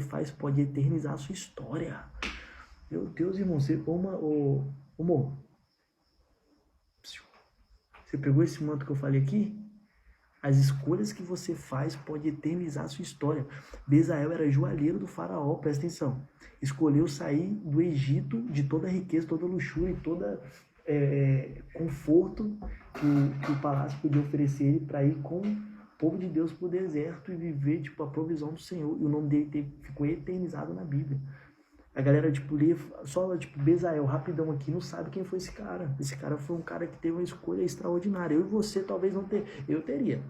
faz pode eternizar a sua história. Meu Deus, irmão, amor, você pegou esse manto que eu falei aqui? As escolhas que você faz pode eternizar a sua história. Bezael era joalheiro do faraó, presta atenção. Escolheu sair do Egito de toda a riqueza, toda a luxúria e toda conforto que o palácio podia oferecer ele para ir com o povo de Deus para o deserto e viver a provisão do Senhor. E o nome dele ficou eternizado na Bíblia. A galera, lê só, Bezael, rapidão aqui, não sabe quem foi esse cara. Esse cara foi um cara que teve uma escolha extraordinária. Eu e você talvez não ter. Eu teria.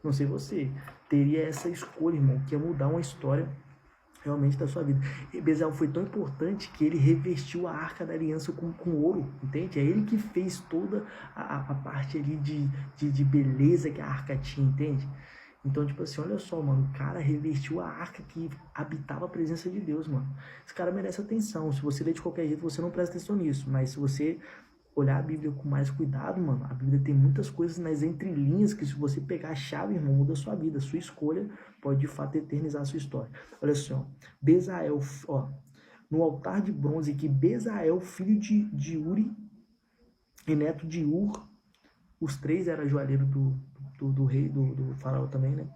Não sei você. Teria essa escolha, irmão, que ia mudar uma história realmente da sua vida. E Bezael foi tão importante que ele revestiu a Arca da Aliança com ouro, entende? É ele que fez toda a parte ali de beleza que a arca tinha, entende? Então, assim, olha só, mano, o cara revestiu a arca que habitava a presença de Deus, mano. Esse cara merece atenção. Se você ler de qualquer jeito, você não presta atenção nisso. Mas se você olhar a Bíblia com mais cuidado, mano, a Bíblia tem muitas coisas nas entrelinhas que se você pegar a chave, irmão, muda a sua vida. A sua escolha pode, de fato, eternizar a sua história. Olha só, Bezael, ó, no altar de bronze que Bezael, filho de Uri e neto de Ur, os três eram joalheiros do rei, do faraó também, né?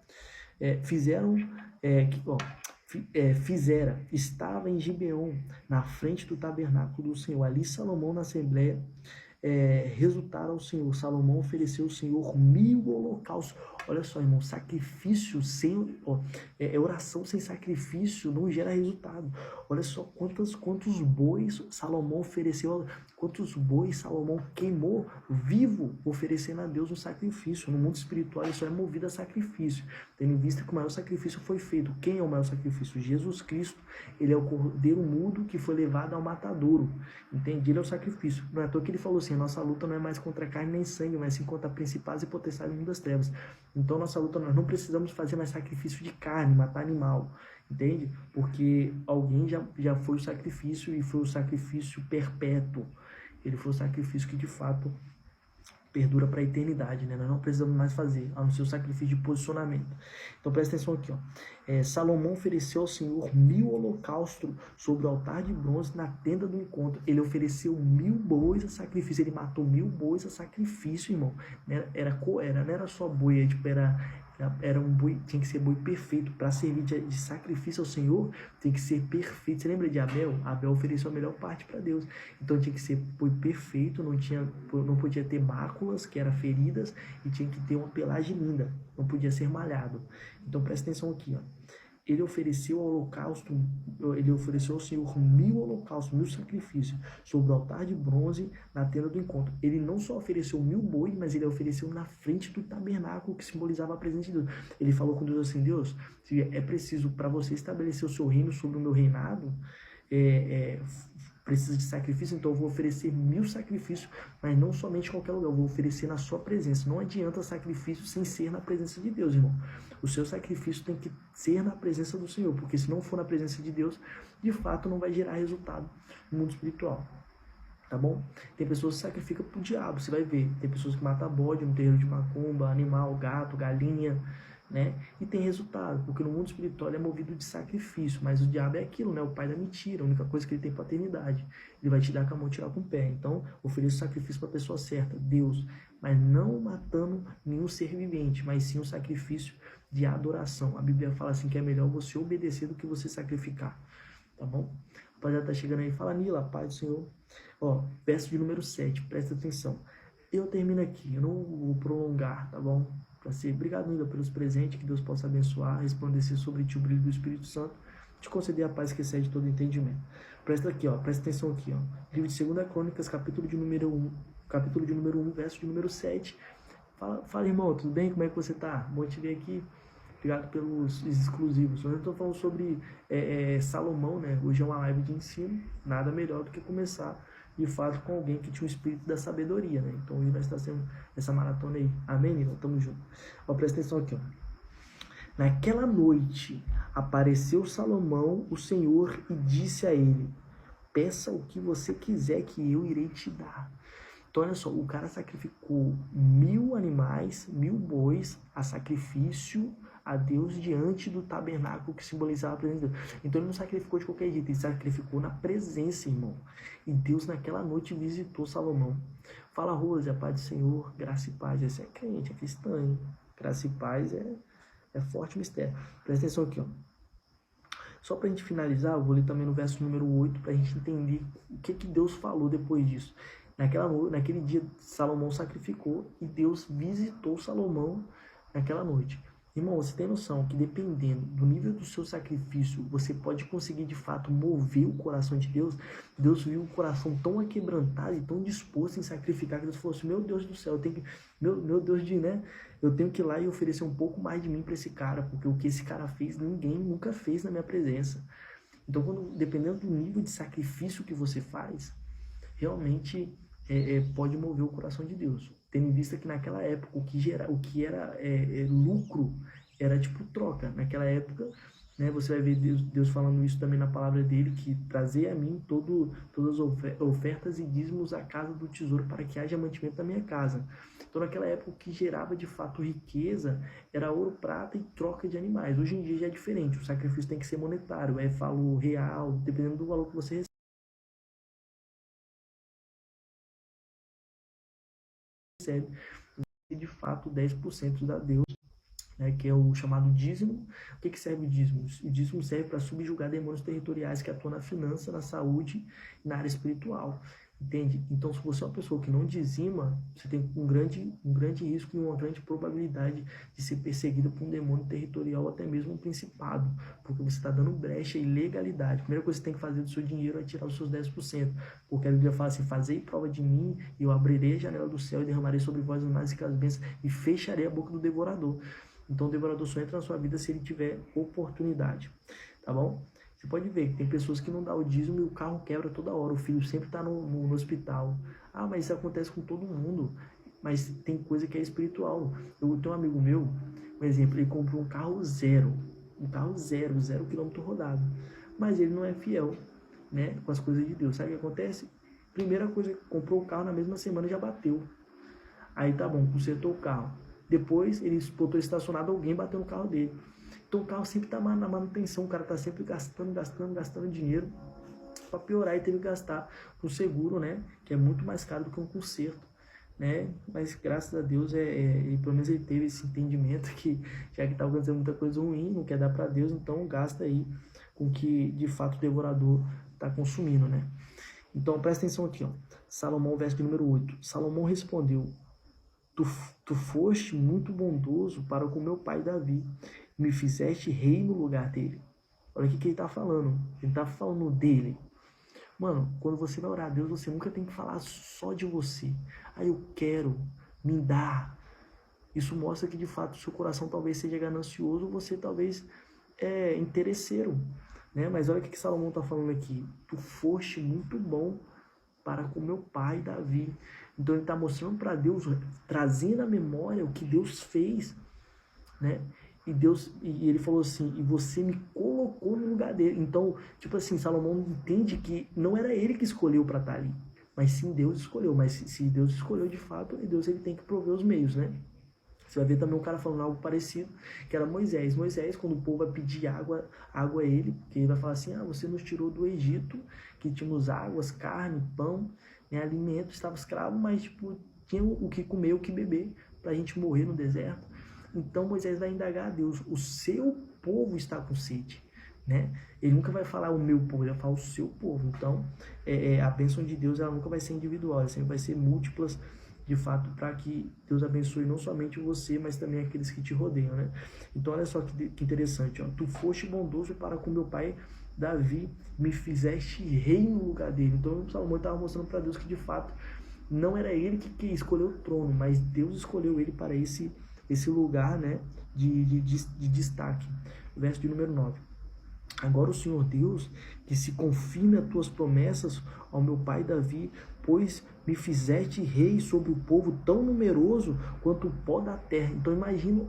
Estava em Gibeon, na frente do tabernáculo do Senhor. Ali Salomão na assembleia resultaram ao Senhor. Salomão ofereceu ao Senhor 1000 holocaustos. Olha só, irmão, sacrifício sem oração sem sacrifício não gera resultado. Olha só quantos bois Salomão ofereceu, quantos bois Salomão queimou vivo, oferecendo a Deus um sacrifício. No mundo espiritual isso é movido a sacrifício, tendo em vista que o maior sacrifício foi feito. Quem é o maior sacrifício? Jesus Cristo. Ele é o cordeiro mudo que foi levado ao matadouro, entende? Ele é o sacrifício. Não é à toa que ele falou assim: a nossa luta não é mais contra carne nem sangue, mas sim contra principados e potestades do mundo das trevas. Então nossa luta, nós não precisamos fazer mais sacrifício de carne, matar animal, entende? Porque alguém já foi o sacrifício e foi o sacrifício perpétuo. Ele foi o sacrifício que de fato perdura para a eternidade, né? Nós não precisamos mais fazer, a não ser o sacrifício de posicionamento. Então presta atenção aqui, ó. Salomão ofereceu ao Senhor 1000 holocaustos sobre o altar de bronze na tenda do encontro. Ele ofereceu 1000 bois a sacrifício. Ele matou 1000 bois a sacrifício, irmão. Não era só boi, era um boi, tinha que ser boi perfeito. Para servir de sacrifício ao Senhor, tem que ser perfeito. Você lembra de Abel? Abel ofereceu a melhor parte para Deus. Então tinha que ser boi perfeito, não podia ter máculas, que eram feridas, e tinha que ter uma pelagem linda, não podia ser malhado. Então presta atenção aqui, ó. Ele ofereceu ao Senhor 1000 holocaustos, 1000 sacrifícios, sobre o altar de bronze na tenda do encontro. Ele não só ofereceu 1000 bois, mas ele ofereceu na frente do tabernáculo, que simbolizava a presença de Deus. Ele falou com Deus assim: Deus, se é preciso para você estabelecer o seu reino sobre o meu reinado, precisa de sacrifício, então eu vou oferecer 1000 sacrifícios, mas não somente em qualquer lugar, eu vou oferecer na sua presença. Não adianta sacrifício sem ser na presença de Deus, irmão. O seu sacrifício tem que ser na presença do Senhor, porque se não for na presença de Deus, de fato não vai gerar resultado no mundo espiritual. Tá bom? Tem pessoas que sacrificam pro diabo, você vai ver. Tem pessoas que matam bode no terreiro de macumba, animal, gato, galinha, né? E tem resultado, porque no mundo espiritual ele é movido de sacrifício, mas o diabo é aquilo, né? O pai da mentira, a única coisa que ele tem é paternidade. Ele vai te dar com a mão e tirar com o pé. Então, ofereça o sacrifício para a pessoa certa, Deus, mas não matando nenhum ser vivente, mas sim um sacrifício de adoração. A Bíblia fala assim que é melhor você obedecer do que você sacrificar, tá bom? O rapaziada tá chegando aí, fala Nila, paz do Senhor. Ó, verso de número 7, presta atenção. Eu termino aqui, eu não vou prolongar, tá bom? Obrigado, Nila, pelos presentes, que Deus possa abençoar, resplandecer sobre ti o brilho do Espírito Santo, te conceder a paz que excede todo entendimento. Presta atenção aqui, ó. Livro de 2 Crônicas, capítulo de número 1, verso de número 7. Fala, irmão, tudo bem? Como é que você tá? Bom te ver aqui. Obrigado pelos exclusivos. Hoje eu estou falando sobre Salomão, né? Hoje é uma live de ensino, nada melhor do que começar de fato com alguém que tinha o espírito da sabedoria, né? Então hoje nós estamos tendo essa maratona aí. Amém, Nilo? Tamo junto. Ó, presta atenção aqui, ó. Naquela noite apareceu Salomão, o Senhor, e disse a ele: peça o que você quiser que eu irei te dar. Então olha só, o cara sacrificou 1000 animais, 1000 bois a sacrifício a Deus diante do tabernáculo que simbolizava a presença de Deus. Então ele não sacrificou de qualquer jeito, ele sacrificou na presença, irmão. E Deus naquela noite visitou Salomão. Fala, Rose, a paz do Senhor, graça e paz. Essa é crente, é cristã, hein? Graça e paz é forte mistério. Presta atenção aqui, ó. Só para a gente finalizar, eu vou ler também no verso número 8, para a gente entender o que Deus falou depois disso. Naquele dia, Salomão sacrificou e Deus visitou Salomão naquela noite. Irmão, você tem noção que dependendo do nível do seu sacrifício, você pode conseguir de fato mover o coração de Deus? Deus viu o coração tão aquebrantado e tão disposto em sacrificar que Deus falou assim, meu Deus do céu, meu Deus eu tenho que ir lá e oferecer um pouco mais de mim para esse cara, porque o que esse cara fez, ninguém nunca fez na minha presença. Então, dependendo do nível de sacrifício que você faz, realmente pode mover o coração de Deus. Tendo em vista que naquela época o que era lucro era tipo troca. Naquela época, né, você vai ver Deus falando isso também na palavra dele, que trazer a mim todas as ofertas e dízimos à casa do tesouro para que haja mantimento da minha casa. Então naquela época o que gerava de fato riqueza era ouro, prata e troca de animais. Hoje em dia já é diferente, o sacrifício tem que ser monetário, falo real, dependendo do valor que você recebe, de fato 10% da Deus, né, que é o chamado dízimo. O que serve o dízimo? O dízimo serve para subjugar demônios territoriais que atuam na finança, na saúde e na área espiritual. Entende? Então, se você é uma pessoa que não dizima, você tem um grande risco e uma grande probabilidade de ser perseguido por um demônio territorial ou até mesmo um principado, porque você está dando brecha e ilegalidade. A primeira coisa que você tem que fazer do seu dinheiro é tirar os seus 10%, porque a Bíblia fala assim, fazei prova de mim e eu abrirei a janela do céu e derramarei sobre vós as mais ricas bênçãos e fecharei a boca do devorador. Então, o devorador só entra na sua vida se ele tiver oportunidade, tá bom? Você pode ver que tem pessoas que não dão o dízimo e o carro quebra toda hora, o filho sempre está no hospital. Ah, mas isso acontece com todo mundo. Mas tem coisa que é espiritual. Eu tenho um amigo meu, por exemplo, ele comprou um carro zero quilômetro rodado. Mas ele não é fiel, né, com as coisas de Deus. Sabe o que acontece? Primeira coisa, comprou o carro na mesma semana já bateu. Aí tá bom, consertou o carro. Depois ele botou estacionado, alguém bateu no carro dele. Então o carro sempre está na manutenção, o cara está sempre gastando dinheiro. Para piorar, ele teve que gastar com seguro, né? Que é muito mais caro do que um conserto, né? Mas graças a Deus, pelo menos ele teve esse entendimento que já que está acontecendo muita coisa ruim, não quer dar para Deus, então gasta aí com o que de fato o devorador está consumindo, né? Então presta atenção aqui, ó. Salomão, verso número 8. Salomão respondeu, Tu foste muito bondoso para com meu pai Davi, me fizeste rei no lugar dele. Olha o que ele está falando. Ele está falando dele. Mano, quando você vai orar a Deus, você nunca tem que falar só de você. Aí eu quero, me dá. Isso mostra que de fato o seu coração talvez seja ganancioso, ou você talvez é interesseiro, né? Mas olha o que Salomão está falando aqui. Tu foste muito bom para com meu pai Davi. Então ele está mostrando para Deus, trazendo à memória o que Deus fez, né? E ele falou assim, e você me colocou no lugar dele. Então, tipo assim, Salomão entende que não era ele que escolheu para estar ali, mas sim Deus escolheu. Mas se Deus escolheu de fato, Deus ele tem que prover os meios, né? Você vai ver também um cara falando algo parecido, que era Moisés. Moisés, quando o povo vai pedir água a ele, que ele vai falar assim, você nos tirou do Egito, que tínhamos águas, carne, pão, né, alimento, estava escravo, mas tipo, tinha o que comer, o que beber, para a gente morrer no deserto. Então Moisés vai indagar a Deus, o seu povo está com sede, né? Ele nunca vai falar o meu povo, ele vai falar o seu povo. Então, a bênção de Deus, ela nunca vai ser individual, ela sempre vai ser múltiplas, de fato, para que Deus abençoe não somente você, mas também aqueles que te rodeiam, né? Então, olha só que interessante, ó. Tu foste bondoso para com meu pai Davi, me fizeste rei no lugar dele. Então, o Salomão estava mostrando para Deus que, de fato, não era ele que escolheu o trono, mas Deus escolheu ele para esse lugar, né, de destaque. Verso de número 9. Agora o Senhor Deus, que se confirme as tuas promessas ao meu pai Davi, pois me fizeste rei sobre o povo tão numeroso quanto o pó da terra. Então imagina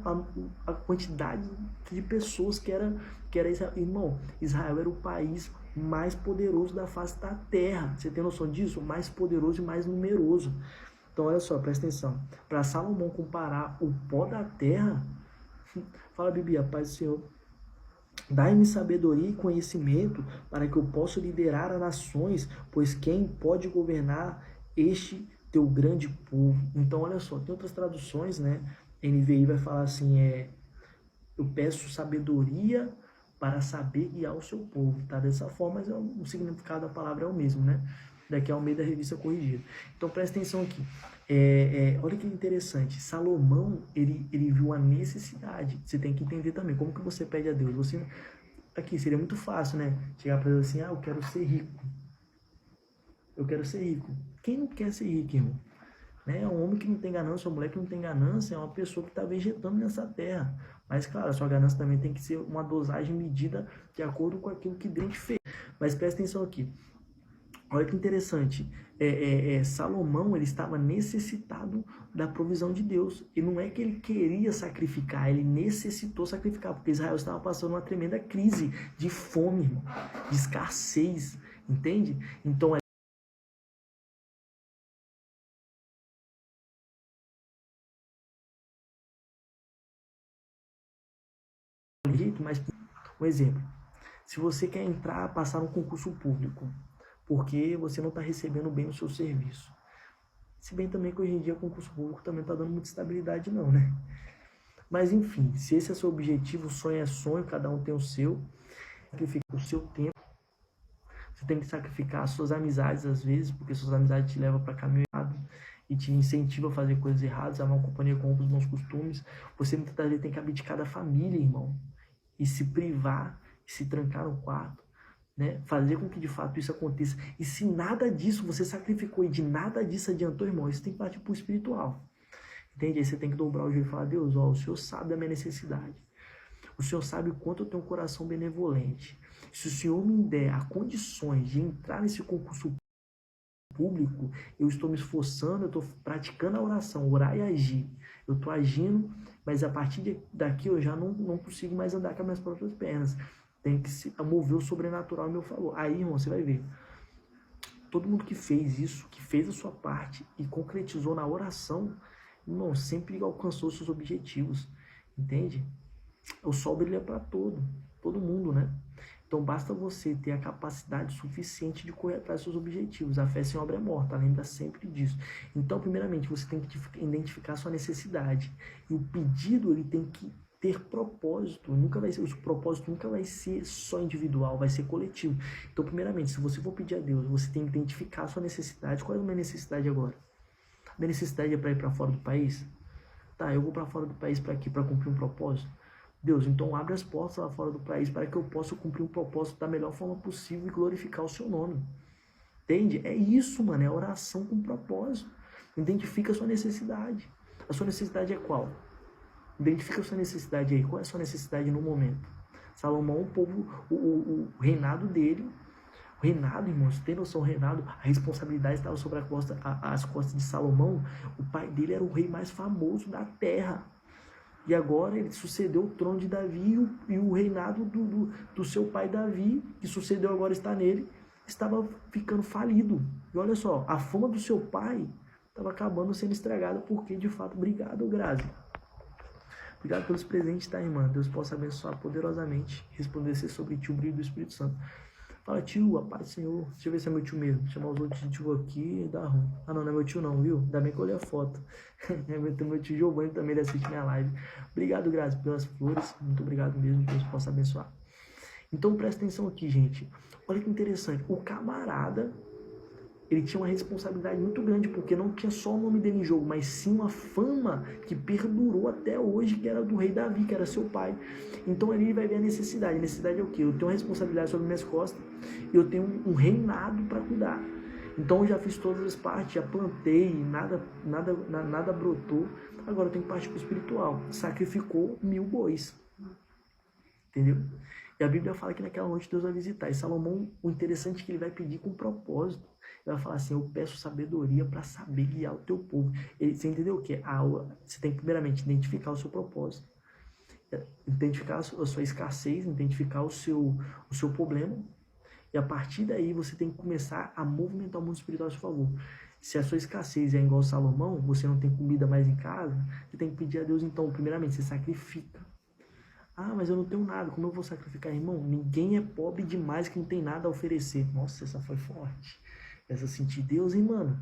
a quantidade de pessoas que era Israel. Irmão, Israel era o país mais poderoso da face da terra. Você tem noção disso? Mais poderoso e mais numeroso. Então olha só, presta atenção. Para Salomão comparar o pó da terra, Fala, Bibi, a paz do Senhor. Dai-me sabedoria e conhecimento para que eu possa liderar as nações, pois quem pode governar este teu grande povo? Então, olha só, tem outras traduções, né? NVI vai falar assim, eu peço sabedoria para saber guiar o seu povo, tá? Dessa forma, mas o significado da palavra é o mesmo, né? Daqui ao meio da revista corrigida. Então, presta atenção aqui. Olha que interessante. Salomão, ele viu a necessidade. Você tem que entender também como que você pede a Deus. Você, aqui, seria muito fácil, né? Chegar para Deus assim, eu quero ser rico. Eu quero ser rico. Quem não quer ser rico, irmão? Né? Um homem que não tem ganância, uma mulher que não tem ganância, é uma pessoa que está vegetando nessa terra. Mas, claro, a sua ganância também tem que ser uma dosagem medida de acordo com aquilo que Deus fez. Mas presta atenção aqui. Olha que interessante. Salomão, ele estava necessitado da provisão de Deus. E não é que ele queria sacrificar, ele necessitou sacrificar, porque Israel estava passando uma tremenda crise de fome, irmão, de escassez, entende? Então, mas um exemplo. Se você quer entrar, passar no concurso público, porque você não está recebendo bem o seu serviço. Se bem também que hoje em dia o concurso público também está dando muita estabilidade não, né? Mas enfim, se esse é seu objetivo, sonho é sonho, cada um tem o seu, sacrifica o seu tempo. Você tem que sacrificar as suas amizades às vezes, porque suas amizades te levam para caminho errado e te incentivam a fazer coisas erradas, a má companhia corrompe os bons costumes. Você muitas vezes tem que abdicar da família, irmão, e se privar, e se trancar no quarto, né? Fazer com que de fato isso aconteça. E se nada disso você sacrificou e de nada disso adiantou, irmão, isso tem que partir para o espiritual. Entende? Aí você tem que dobrar o joelho e falar, Deus, o Senhor sabe da minha necessidade. O Senhor sabe o quanto eu tenho um coração benevolente. Se o Senhor me der as condições de entrar nesse concurso público, eu estou me esforçando, eu estou praticando a oração, orar e agir. Eu estou agindo, mas a partir daqui eu já não consigo mais andar com as minhas próprias pernas. Tem que se mover o sobrenatural em meu favor. Aí, irmão, você vai ver. Todo mundo que fez isso, que fez a sua parte e concretizou na oração, irmão, sempre alcançou seus objetivos. Entende? O sol brilha para todo mundo, né? Então basta você ter a capacidade suficiente de correr atrás dos seus objetivos. A fé sem obra é morta, lembra sempre disso. Então, primeiramente, você tem que identificar a sua necessidade. E o pedido, ele tem que ter propósito. Nunca vai ser, o propósito nunca vai ser só individual, vai ser coletivo. Então, primeiramente, se você for pedir a Deus, você tem que identificar a sua necessidade. Qual é a minha necessidade agora? A minha necessidade é para ir para fora do país? Tá, eu vou para fora do país para quê? Para cumprir um propósito? Deus, então abre as portas lá fora do país para que eu possa cumprir um propósito da melhor forma possível e glorificar o seu nome. Entende? É isso, mano, é oração com propósito. Identifica a sua necessidade. A sua necessidade é qual? Identifica a sua necessidade aí. Qual é a sua necessidade no momento? Salomão, o reinado dele, o reinado, irmãos, tem noção, o reinado, a responsabilidade estava sobre as costas de Salomão. O pai dele era o rei mais famoso da terra. E agora ele sucedeu o trono de Davi e o reinado do seu pai Davi, que sucedeu agora está nele, estava ficando falido. E olha só, a fama do seu pai estava acabando sendo estragada porque, de fato, obrigado, Grazi. Obrigado pelos presentes, tá, irmã? Deus possa abençoar poderosamente, resplandecer sobre ti o brilho do Espírito Santo. Fala, tio, a paz do Senhor. Deixa eu ver se é meu tio mesmo. Chamar os outros de tio aqui dá ruim. Ah, não é meu tio não, viu? Ainda bem que eu olhei a foto. Meu tio Giovanni também, ele assiste minha live. Obrigado, Grazi, pelas flores. Muito obrigado mesmo, Deus possa abençoar. Então, presta atenção aqui, gente. Olha que interessante. O camarada, ele tinha uma responsabilidade muito grande, porque não tinha só o nome dele em jogo, mas sim uma fama que perdurou até hoje, que era do rei Davi, que era seu pai. Então ele vai ver a necessidade. A necessidade é o quê? Eu tenho uma responsabilidade sobre minhas costas e eu tenho um reinado para cuidar. Então eu já fiz todas as partes, já plantei, nada brotou. Agora eu tenho que partir para o espiritual. Sacrificou 1000 bois. Entendeu? E a Bíblia fala que naquela noite Deus vai visitar. E Salomão, o interessante é que ele vai pedir com propósito. Ele vai falar assim, eu peço sabedoria para saber guiar o teu povo. Você entendeu o quê? Você tem que primeiramente identificar o seu propósito. Identificar a sua escassez, identificar o seu problema. E a partir daí você tem que começar a movimentar o mundo espiritual a seu favor. Se a sua escassez é igual Salomão, você não tem comida mais em casa, você tem que pedir a Deus, então, primeiramente, você sacrifica. Ah, mas eu não tenho nada, como eu vou sacrificar, irmão? Ninguém é pobre demais que não tem nada a oferecer. Nossa, essa foi forte. Essa senti Deus, hein, mano?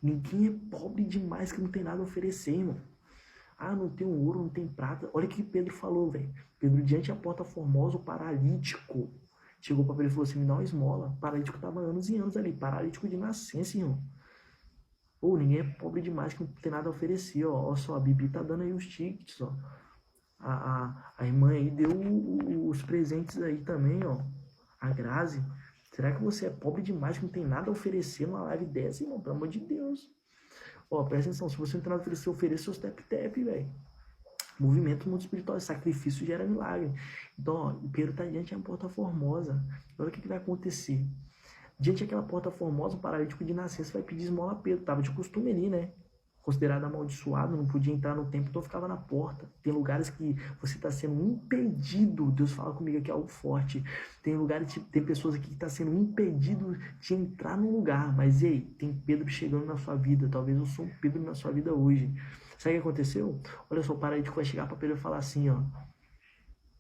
Ninguém é pobre demais que não tem nada a oferecer, irmão. Ah, não tem ouro, não tem prata. Olha o que Pedro falou, velho. Pedro, diante da porta formosa, o paralítico chegou para Pedro e falou assim, me dá uma esmola. O paralítico tava anos e anos ali, paralítico de nascença, irmão. Ou ninguém é pobre demais que não tem nada a oferecer, ó. Olha só, a Bibi tá dando aí os tickets, ó. A irmã aí deu os presentes aí também, ó. A Grazi. Será que você é pobre demais que não tem nada a oferecer numa live dessa, irmão? Pelo amor de Deus. Ó, presta atenção. Se você não tem nada a oferecer, ofereça seus tap-tap, velho. Movimento muito espiritual. Sacrifício gera milagre. Então, ó, o Pedro tá diante da porta formosa. Olha o que vai acontecer. Diante daquela porta formosa, o paralítico de nascença vai pedir esmola a Pedro. Tava de costume ali, né? Considerado amaldiçoado, não podia entrar no templo, então ficava na porta. Tem lugares que você está sendo impedido, Deus fala comigo aqui algo forte, tem lugares, tem pessoas aqui que estão sendo impedido de entrar no lugar, mas ei, tem Pedro chegando na sua vida, talvez eu sou um Pedro na sua vida hoje. Sabe o que aconteceu? Olha só, o paralítico vai chegar para Pedro e falar assim, ó,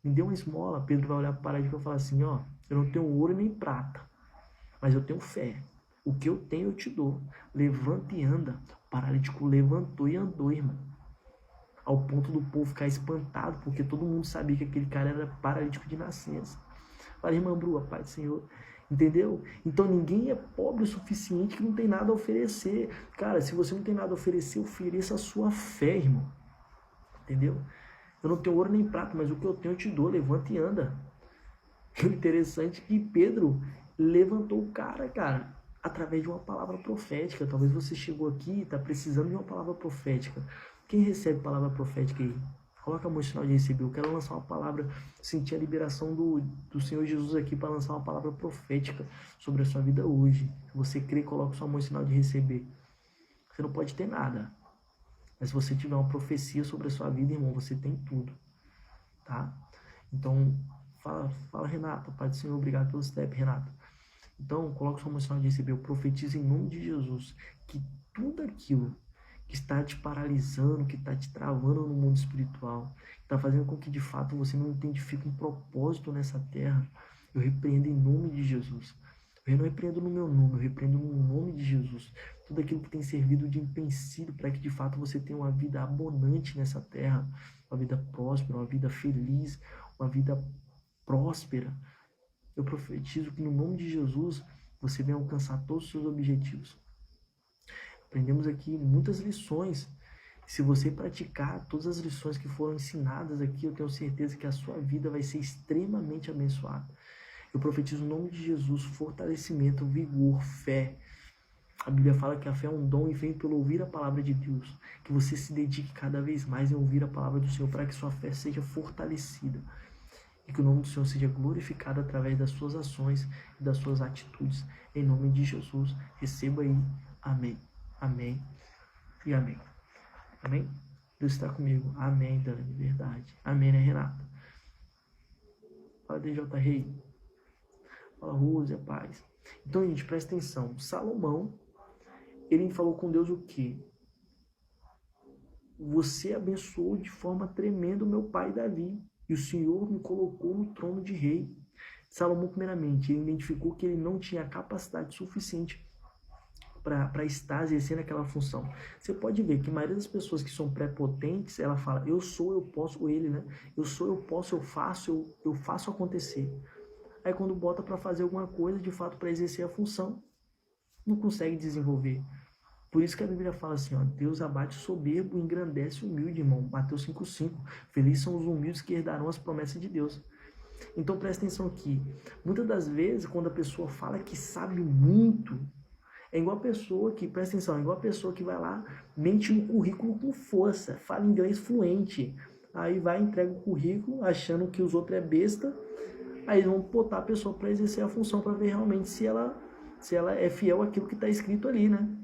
me dê uma esmola. Pedro vai olhar para o paralítico e falar assim, ó, eu não tenho ouro nem prata, mas eu tenho fé. O que eu tenho eu te dou. Levanta e anda. O paralítico levantou e andou, irmão. Ao ponto do povo ficar espantado, porque todo mundo sabia que aquele cara era paralítico de nascença. Fala, irmã Brua, Pai do Senhor. Entendeu? Então ninguém é pobre o suficiente que não tem nada a oferecer. Cara, se você não tem nada a oferecer, ofereça a sua fé, irmão. Entendeu? Eu não tenho ouro nem prata, mas o que eu tenho eu te dou. Levanta e anda. O interessante é que Pedro levantou o cara, através de uma palavra profética. Talvez você chegou aqui e está precisando de uma palavra profética. Quem recebe palavra profética aí? Coloca a mão no sinal de receber. Eu quero lançar uma palavra, sentir a liberação do Senhor Jesus aqui para lançar uma palavra profética sobre a sua vida hoje. Se você crê, coloca sua mão no sinal de receber. Você não pode ter nada. Mas se você tiver uma profecia sobre a sua vida, irmão, você tem tudo. Tá? Então, fala Renata. Pai do Senhor, obrigado pelo step, Renata. Então, coloque sua mão no sinal de receber. Eu profetizo em nome de Jesus que tudo aquilo que está te paralisando, que está te travando no mundo espiritual, que está fazendo com que de fato você não identifique um propósito nessa terra, eu repreendo em nome de Jesus. Eu não repreendo no meu nome, eu repreendo no nome de Jesus. Tudo aquilo que tem servido de empecilho para que de fato você tenha uma vida abundante nessa terra, uma vida próspera, uma vida feliz, uma vida próspera. Eu profetizo que no nome de Jesus você venha alcançar todos os seus objetivos. Aprendemos aqui muitas lições. Se você praticar todas as lições que foram ensinadas aqui, eu tenho certeza que a sua vida vai ser extremamente abençoada. Eu profetizo no nome de Jesus fortalecimento, vigor, fé. A Bíblia fala que a fé é um dom e vem pelo ouvir a palavra de Deus. Que você se dedique cada vez mais em ouvir a palavra do Senhor para que sua fé seja fortalecida. E que o nome do Senhor seja glorificado através das suas ações e das suas atitudes. Em nome de Jesus, receba aí. Amém. Amém e amém. Amém? Deus está comigo. Amém, Dani, verdade. Amém, né, Renata? Fala, DJ Rei. Fala, Rúzia, paz. Então, gente, presta atenção. Salomão, ele falou com Deus o quê? Você abençoou de forma tremenda o meu pai Davi, e o Senhor me colocou no trono de rei. Salomão, primeiramente, ele identificou que ele não tinha capacidade suficiente para estar exercendo aquela função. Você pode ver que a maioria das pessoas que são prepotentes, ela fala, eu sou, eu posso, ou ele, né? Eu sou, eu posso, eu faço acontecer. Aí quando bota para fazer alguma coisa, de fato, para exercer a função, não consegue desenvolver. Por isso que a Bíblia fala assim, ó, Deus abate o soberbo e engrandece o humilde, irmão. Mateus 5,5. Felizes são os humildes que herdarão as promessas de Deus. Então presta atenção aqui. Muitas das vezes, quando a pessoa fala que sabe muito, é igual a pessoa que, presta atenção, é igual a pessoa que vai lá, mente no currículo com força, fala inglês fluente. Aí vai, entrega o currículo, achando que os outros é besta. Aí vão botar a pessoa para exercer a função, para ver realmente se ela é fiel àquilo que está escrito ali, né?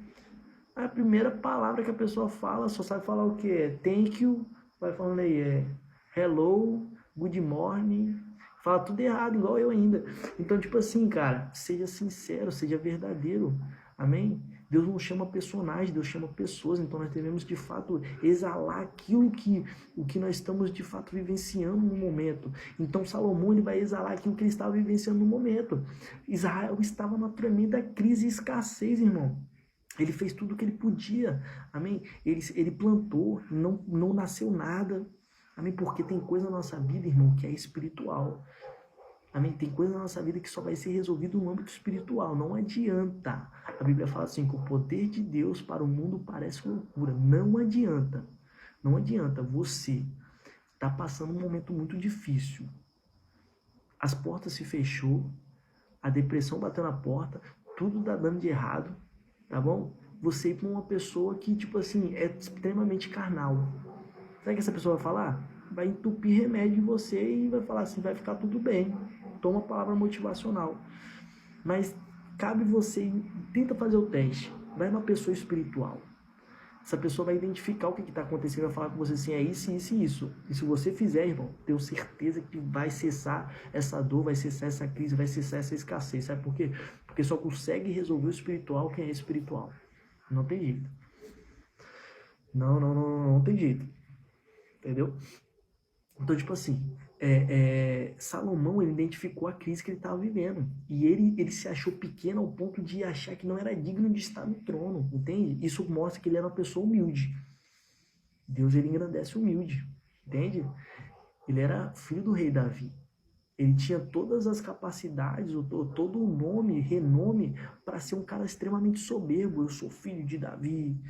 A primeira palavra que a pessoa fala, só sabe falar o que? Thank you, vai falando aí, hello, good morning, fala tudo errado, igual eu ainda. Então, tipo assim, cara, seja sincero, seja verdadeiro, amém? Deus não chama personagens, Deus chama pessoas. Então nós devemos de fato exalar o que nós estamos de fato vivenciando no momento. Então Salomão ele vai exalar aquilo que ele estava vivenciando no momento. Israel estava numa tremenda crise e escassez, irmão. Ele fez tudo o que ele podia, amém? Ele plantou, não nasceu nada, amém? Porque tem coisa na nossa vida, irmão, que é espiritual. Amém? Tem coisa na nossa vida que só vai ser resolvido no âmbito espiritual. Não adianta. A Bíblia fala assim, que o poder de Deus para o mundo parece loucura. Não adianta. Não adianta. Você está passando um momento muito difícil. As portas se fechou, a depressão bateu na porta, tudo está dando de errado, tá bom? Você ir para uma pessoa que, tipo assim, é extremamente carnal. Sabe o que essa pessoa vai falar? Vai entupir remédio em você e vai falar assim, vai ficar tudo bem. Toma a palavra motivacional. Mas cabe você, tenta fazer o teste. Vai numa pessoa espiritual. Essa pessoa vai identificar o que está acontecendo, vai falar com você assim, é isso, isso e isso. E se você fizer, irmão, tenho certeza que vai cessar essa dor, vai cessar essa crise, vai cessar essa escassez. Sabe por quê? Porque só consegue resolver o espiritual quem é espiritual. Não tem jeito. Não tem jeito. Entendeu? Então, tipo assim, Salomão, ele identificou a crise que ele estava vivendo. E ele se achou pequeno ao ponto de achar que não era digno de estar no trono, entende? Isso mostra que ele era uma pessoa humilde. Deus, ele engrandece o humilde, entende? Ele era filho do rei Davi. Ele tinha todas as capacidades, todo o nome, renome, para ser um cara extremamente soberbo. Eu sou filho de Davi,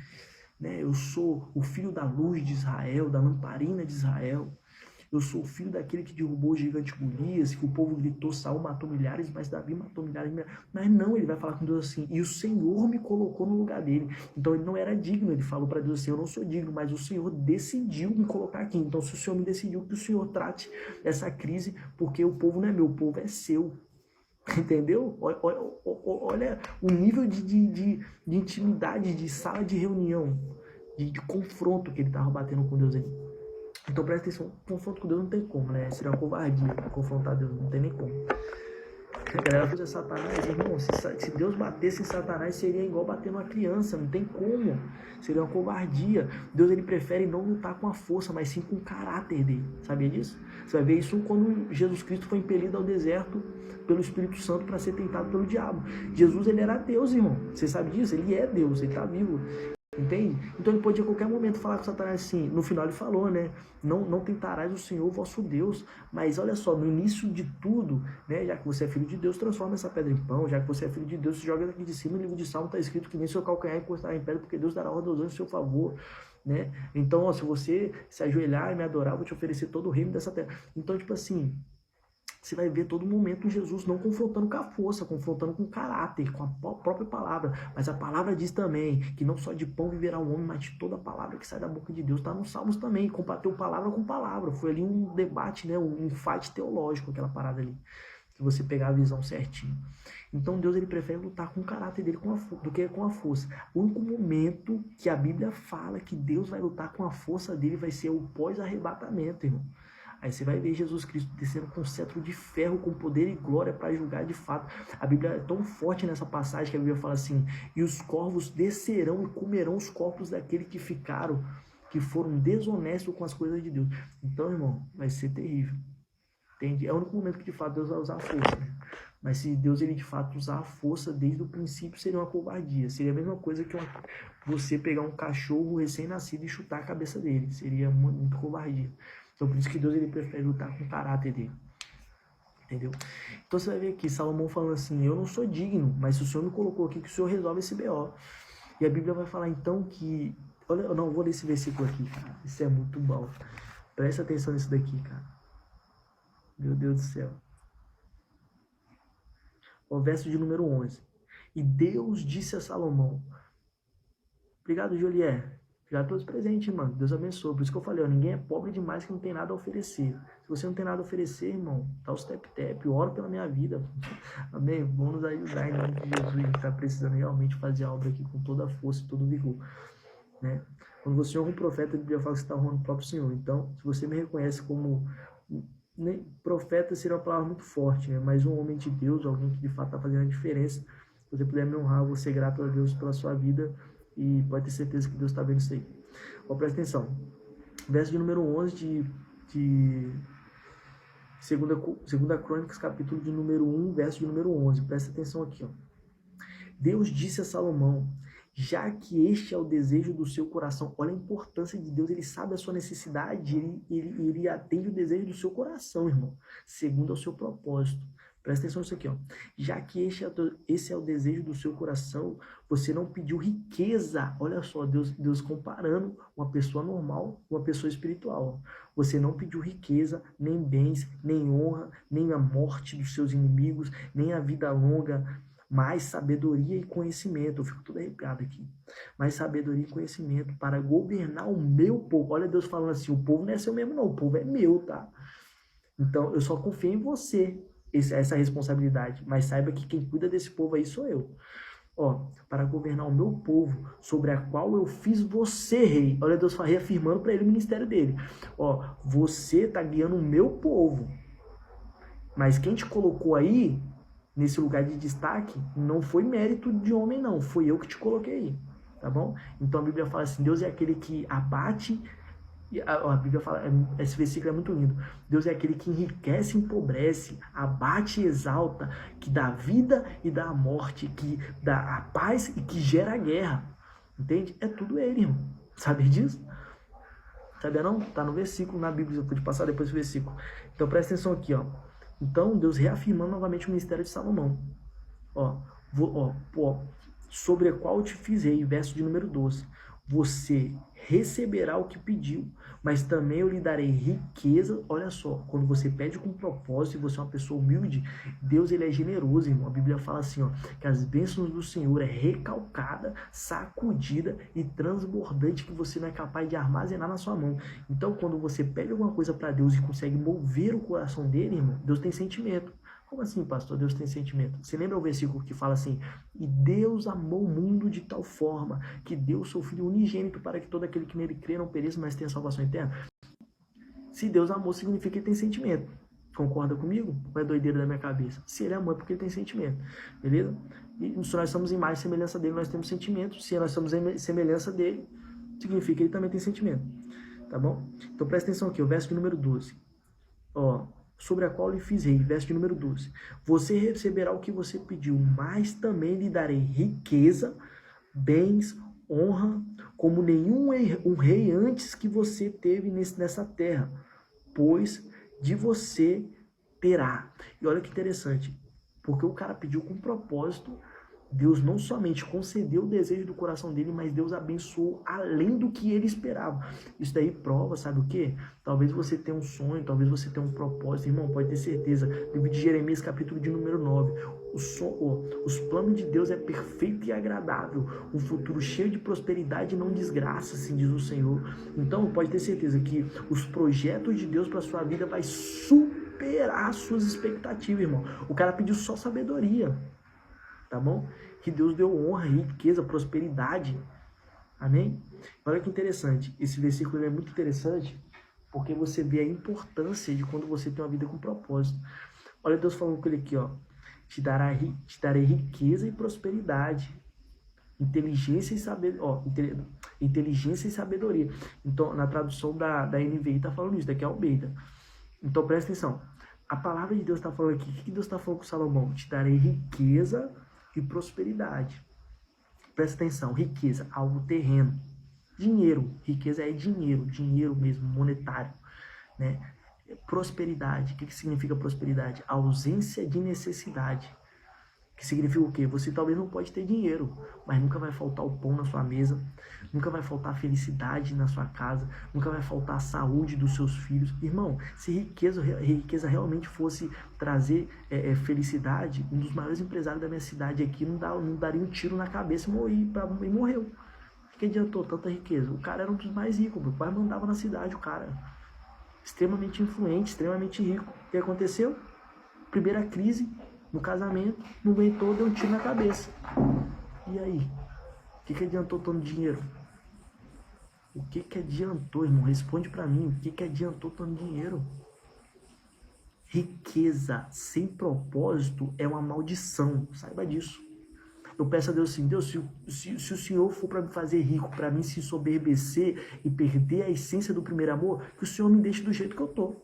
né? Eu sou o filho da luz de Israel, da lamparina de Israel. Eu sou o filho daquele que derrubou o gigante Golias, que o povo gritou, Saul matou milhares, mas Davi matou milhares. Mas não, ele vai falar com Deus assim, e o Senhor me colocou no lugar dele. Então ele não era digno, ele falou para Deus assim, eu não sou digno, mas o Senhor decidiu me colocar aqui. Então se o Senhor me decidiu, que o Senhor trate essa crise, porque o povo não é meu, o povo é seu. Entendeu? Olha o nível de intimidade, de sala de reunião, de confronto que ele estava batendo com Deus ali. Então presta atenção, confronto com Deus não tem como, né? Seria uma covardia confrontar Deus, não tem nem como. A galera usa Satanás, irmão, se Deus batesse em Satanás, seria igual bater numa criança, não tem como. Seria uma covardia. Deus, ele prefere não lutar com a força, mas sim com o caráter dele. Sabia disso? Você vai ver isso quando Jesus Cristo foi impelido ao deserto pelo Espírito Santo para ser tentado pelo diabo. Jesus, ele era Deus, irmão. Você sabe disso? Ele é Deus, ele está vivo. Entende? Então ele podia a qualquer momento falar com Satanás assim, no final ele falou, né? Não tentarás o Senhor vosso Deus. Mas olha só, no início de tudo, né? Já que você é filho de Deus, transforma essa pedra em pão. Já que você é filho de Deus, se joga daqui de cima. No livro de Salmo está escrito que nem seu calcanhar encostará em pedra, porque Deus dará ordem aos anjos em seu favor. Né? Então, ó, se você se ajoelhar e me adorar, eu vou te oferecer todo o reino dessa terra. Então, tipo assim, você vai ver todo momento Jesus não confrontando com a força, confrontando com o caráter, com a própria palavra. Mas a palavra diz também que não só de pão viverá o homem, mas de toda a palavra que sai da boca de Deus. Está nos Salmos também, combateu palavra com palavra. Foi ali um debate, né, um fight teológico, aquela parada ali. Se você pegar a visão certinho. Então Deus, ele prefere lutar com o caráter dele do que com a força. O único momento que a Bíblia fala que Deus vai lutar com a força dele vai ser o pós-arrebatamento, irmão. Aí você vai ver Jesus Cristo descendo com cetro de ferro, com poder e glória para julgar de fato. A Bíblia é tão forte nessa passagem que a Bíblia fala assim, e os corvos descerão e comerão os corpos daqueles que ficaram, que foram desonestos com as coisas de Deus. Então, irmão, vai ser terrível. Entende? É o único momento que de fato Deus vai usar a força. Né? Mas se Deus, ele de fato usar a força desde o princípio, seria uma covardia. Seria a mesma coisa que você pegar um cachorro recém-nascido e chutar a cabeça dele. Seria muito covardia. Então por isso que Deus, ele prefere lutar com o caráter dele. Entendeu? Então você vai ver aqui, Salomão falando assim, eu não sou digno, mas se o Senhor me colocou aqui, que o Senhor resolve esse B.O. E a Bíblia vai falar então que... Olha, eu não vou ler esse versículo aqui, cara. Isso é muito bom. Presta atenção nisso daqui, cara. Meu Deus do céu. O verso de número 11. E Deus disse a Salomão. Obrigado, Jolié. Obrigado pelos presentes, mano. Deus abençoe. Por isso que eu falei, ó, ninguém é pobre demais que não tem nada a oferecer. Se você não tem nada a oferecer, irmão, dá os tap-tap, ora pela minha vida. Amém? Vamos nos ajudar em nome de Jesus. A gente tá precisando realmente fazer a obra aqui com toda a força e todo o vigor. Né? Quando você honra um profeta, a Bíblia fala que você está honrando o próprio Senhor. Então, se você me reconhece como... Profeta seria uma palavra muito forte, né? Mas um homem de Deus, alguém que de fato está fazendo a diferença, você puder me honrar, eu vou ser grato a Deus pela sua vida e pode ter certeza que Deus está vendo isso aí. Ó, presta atenção. Verso de número 11 de segunda Crônicas, capítulo de número 1, verso de número 11. Presta atenção aqui, ó. Deus disse a Salomão, já que este é o desejo do seu coração. Olha a importância de Deus, ele sabe a sua necessidade, ele atende o desejo do seu coração, irmão, segundo ao seu propósito. Presta atenção nisso aqui, ó. Já que esse é o desejo do seu coração, você não pediu riqueza. Olha só, Deus comparando uma pessoa normal com uma pessoa espiritual. Você não pediu riqueza, nem bens, nem honra, nem a morte dos seus inimigos, nem a vida longa, mais sabedoria e conhecimento. Eu fico todo arrepiado aqui. Mais sabedoria e conhecimento para governar o meu povo. Olha Deus falando assim, o povo não é seu mesmo não, o povo é meu, tá? Então, eu só confio em você, essa responsabilidade. Mas saiba que quem cuida desse povo aí sou eu. Ó, para governar o meu povo, sobre a qual eu fiz você, rei. Olha Deus reafirmando para ele o ministério dele. Ó, você tá guiando o meu povo. Mas quem te colocou aí, nesse lugar de destaque, não foi mérito de homem, não. Foi eu que te coloquei aí, tá bom? Então a Bíblia fala assim, Deus é aquele que abate, a Bíblia fala, esse versículo é muito lindo, Deus é aquele que enriquece e empobrece, abate e exalta, que dá vida e dá a morte, que dá a paz e que gera a guerra, entende? É tudo ele, irmão. Sabe disso? Sabia não? Tá no versículo na Bíblia, eu vou te passar depois o versículo. Então presta atenção aqui, ó. Então, Deus reafirmando novamente o ministério de Salomão. Ó, sobre a qual eu te fiz rei, verso de número 12. Você receberá o que pediu, mas também eu lhe darei riqueza. Olha só, quando você pede com propósito e você é uma pessoa humilde, Deus ele é generoso, irmão. A Bíblia fala assim, ó, que as bênçãos do Senhor é recalcada, sacudida e transbordante, que você não é capaz de armazenar na sua mão. Então, quando você pede alguma coisa para Deus e consegue mover o coração dele, irmão, Deus tem sentimento. Como assim, pastor? Deus tem sentimento. Você lembra o versículo que fala assim, e Deus amou o mundo de tal forma que deu o seu Filho unigênito para que todo aquele que nele crê não pereça, mas tenha salvação eterna? Se Deus amou, significa que ele tem sentimento. Concorda comigo? Ou é doideira da minha cabeça? Se ele amou, é porque ele tem sentimento. Beleza? E se nós somos imagem e semelhança dele, nós temos sentimento. Se nós somos semelhança dele, significa que ele também tem sentimento. Tá bom? Então presta atenção aqui, o verso de número 12. Ó, sobre a qual lhe fiz rei, verso de número 12. Você receberá o que você pediu, mas também lhe darei riqueza, bens, honra, como nenhum um rei antes que você teve nessa terra, pois de você terá. E olha que interessante, porque o cara pediu com propósito, Deus não somente concedeu o desejo do coração dele, mas Deus abençoou além do que ele esperava. Isso daí prova, sabe o quê? Talvez você tenha um sonho, talvez você tenha um propósito. Irmão, pode ter certeza. Livro de Jeremias, capítulo de número 9. Os planos de Deus é perfeito e agradável. Um futuro cheio de prosperidade e não desgraça, assim diz o Senhor. Então, pode ter certeza que os projetos de Deus para sua vida vai superar as suas expectativas, irmão. O cara pediu só sabedoria. Tá bom? Que Deus deu honra, riqueza, prosperidade. Amém? Olha que interessante. Esse versículo é muito interessante porque você vê a importância de quando você tem uma vida com propósito. Olha Deus falando com ele aqui, ó. Te darei riqueza e prosperidade. Inteligência e sabedoria. Inteligência e sabedoria. Então, na tradução da NVI tá falando isso, daqui é Almeida. Então, presta atenção. A palavra de Deus está falando aqui. O que Deus está falando com Salomão? Te darei riqueza e prosperidade. Presta atenção, riqueza, algo terreno. Dinheiro, riqueza é dinheiro, dinheiro mesmo, monetário, né? Prosperidade, o que significa prosperidade? Ausência de necessidade. Que significa o quê? Você talvez não pode ter dinheiro, mas nunca vai faltar o pão na sua mesa, nunca vai faltar a felicidade na sua casa, nunca vai faltar a saúde dos seus filhos. Irmão, se riqueza realmente fosse trazer felicidade, um dos maiores empresários da minha cidade aqui não daria um tiro na cabeça e morreu. O que adiantou tanta riqueza? O cara era um dos mais ricos, meu pai mandava na cidade, o cara extremamente influente, extremamente rico. O que aconteceu? Primeira crise no casamento, não aguentou, deu um tiro na cabeça. E aí? O que adiantou tanto dinheiro? O que adiantou, irmão? Responde pra mim. O que adiantou tanto dinheiro? Riqueza sem propósito é uma maldição. Saiba disso. Eu peço a Deus assim, Deus, se o Senhor for para me fazer rico, para mim se ensoberbecer e perder a essência do primeiro amor, que o Senhor me deixe do jeito que eu tô.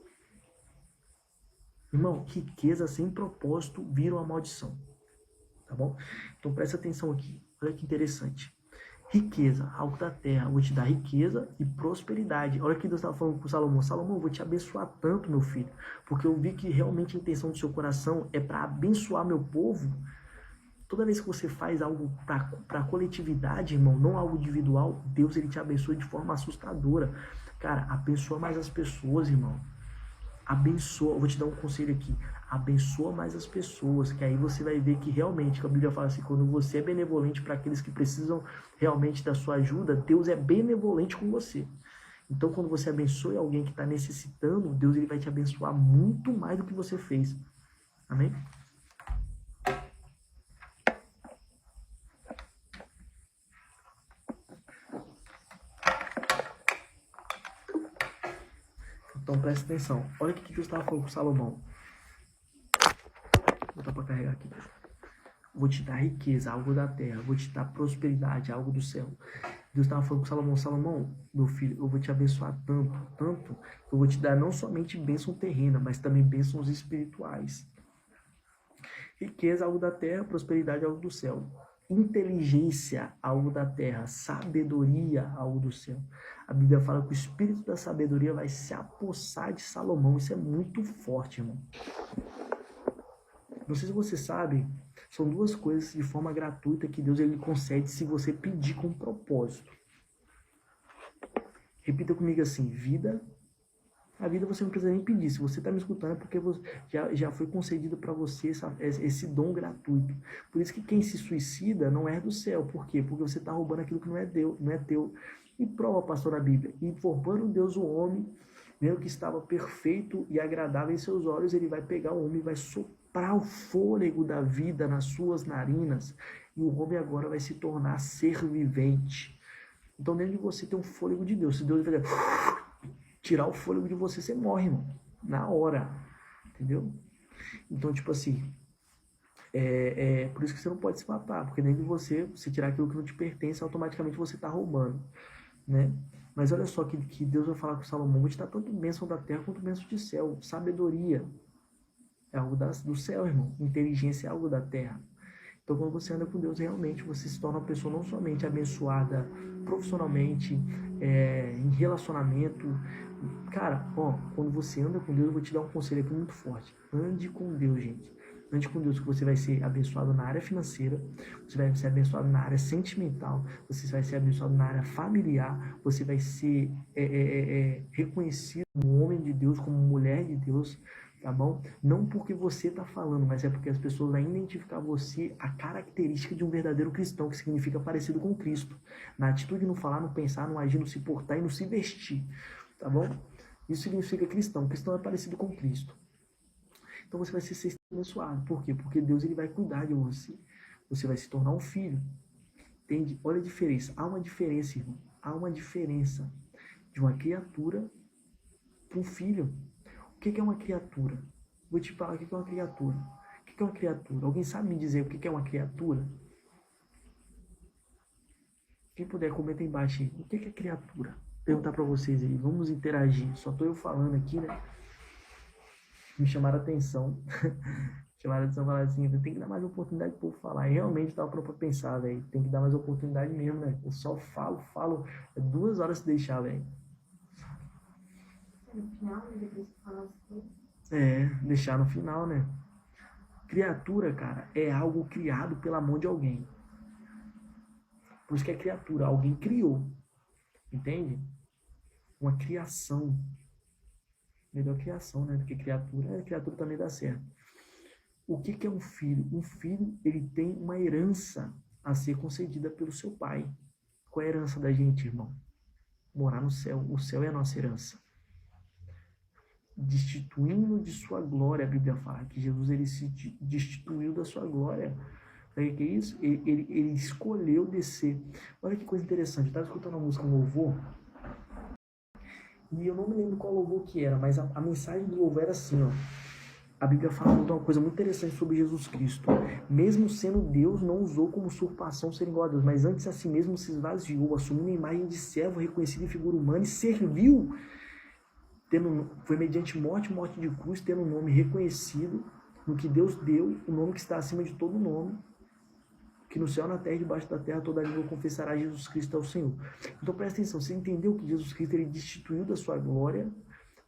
Irmão, riqueza sem propósito vira uma maldição. Tá bom? Então presta atenção aqui. Olha que interessante. Riqueza, algo da terra. Eu vou te dar riqueza e prosperidade. Olha o que Deus estava falando com Salomão. Salomão, eu vou te abençoar tanto, meu filho. Porque eu vi que realmente a intenção do seu coração é para abençoar meu povo. Toda vez que você faz algo para a coletividade, irmão, não algo individual, Deus ele te abençoa de forma assustadora. Cara, abençoa mais as pessoas, irmão. Abençoa, eu vou te dar um conselho aqui, abençoa mais as pessoas, que aí você vai ver que realmente, que a Bíblia fala assim, quando você é benevolente para aqueles que precisam realmente da sua ajuda, Deus é benevolente com você. Então, quando você abençoa alguém que está necessitando, Deus ele vai te abençoar muito mais do que você fez. Amém? Então, presta atenção. Olha o que Deus estava falando com Salomão. Vou botar para carregar aqui. Vou te dar riqueza, algo da terra. Vou te dar prosperidade, algo do céu. Deus estava falando com Salomão, Salomão, meu filho, eu vou te abençoar tanto, tanto, que eu vou te dar não somente bênção terrena, mas também bênçãos espirituais. Riqueza, algo da terra, prosperidade, algo do céu. Inteligência, algo da terra, sabedoria, algo do céu. A Bíblia fala que o espírito da sabedoria vai se apossar de Salomão. Isso é muito forte, irmão. Não sei se você sabe, são duas coisas de forma gratuita que Deus ele concede se você pedir com propósito. Repita comigo assim, vida. A vida você não precisa nem pedir. Se você está me escutando é porque já foi concedido para você esse dom gratuito. Por isso que quem se suicida não é do céu. Por quê? Porque você está roubando aquilo que não é teu. E prova, pastor, na Bíblia. E formando Deus o homem, mesmo que estava perfeito e agradável em seus olhos, ele vai pegar o homem e vai soprar o fôlego da vida nas suas narinas. E o homem agora vai se tornar ser vivente. Então dentro de você tem um fôlego de Deus. Se Deus vai tirar o fôlego de você, você morre, irmão. Na hora. Entendeu? Então, tipo assim, por isso que você não pode se matar, porque dentro de você, se tirar aquilo que não te pertence, automaticamente você está roubando, né? Mas olha só que Deus vai falar com Salomão, vou te dar tanto bênção da terra quanto bênção de céu. Sabedoria é algo do céu, irmão. Inteligência é algo da terra. Então, quando você anda com Deus, realmente você se torna uma pessoa não somente abençoada profissionalmente, em relacionamento. Cara, quando você anda com Deus, eu vou te dar um conselho aqui muito forte. Ande com Deus, gente. Ande com Deus, que você vai ser abençoado na área financeira, você vai ser abençoado na área sentimental, você vai ser abençoado na área familiar, você vai ser reconhecido como homem de Deus, como mulher de Deus, tá bom? Não porque você tá falando, mas é porque as pessoas vão identificar você a característica de um verdadeiro cristão, que significa parecido com Cristo. Na atitude, no falar, no pensar, no agir, no se portar e no se vestir, tá bom? Isso significa cristão. Cristão é parecido com Cristo. Então você vai ser abençoado. Por quê? Porque Deus ele vai cuidar de você. Você vai se tornar um filho. Entende? Olha a diferença. Há uma diferença, irmão. Há uma diferença de uma criatura para um filho. O que é uma criatura? Vou te falar o que é uma criatura. O que é uma criatura? Alguém sabe me dizer o que é uma criatura? Quem puder, comenta aí embaixo aí. O que é criatura? Vou perguntar para vocês aí. Vamos interagir. Só tô eu falando aqui, né? Me chamaram a atenção. Chamaram a atenção e falaram assim, tem que dar mais oportunidade pro povo falar. E realmente tava pronto pra pensar, velho. Tem que dar mais oportunidade mesmo, né? Eu só falo. 2 horas se deixar, velho. No final, depois que falar as coisas. Deixar no final, né? Criatura, cara, é algo criado pela mão de alguém. Por isso que é criatura. Alguém criou. Entende? Uma criação. Melhor criação, né? Do que criatura. Criatura também dá certo. O que é um filho? Um filho, ele tem uma herança a ser concedida pelo seu pai. Qual é a herança da gente, irmão? Morar no céu. O céu é a nossa herança. Destituindo de sua glória, a Bíblia fala que Jesus ele se destituiu da sua glória. Sabe o que é isso? Ele escolheu descer. Olha que coisa interessante. Eu estava escutando uma música, um louvor, e eu não me lembro qual louvor que era, mas a mensagem do louvor era assim, ó. A Bíblia fala uma coisa muito interessante sobre Jesus Cristo. Mesmo sendo Deus, não usou como usurpação ser igual a Deus, mas antes a si mesmo se esvaziou, assumindo a imagem de servo, reconhecido em figura humana, e serviu, foi mediante morte de cruz, tendo um nome reconhecido, no que Deus deu, o nome que está acima de todo nome, que no céu, na terra e debaixo da terra, toda língua confessará Jesus Cristo é o Senhor. Então presta atenção, você entendeu que Jesus Cristo ele destituiu da sua glória?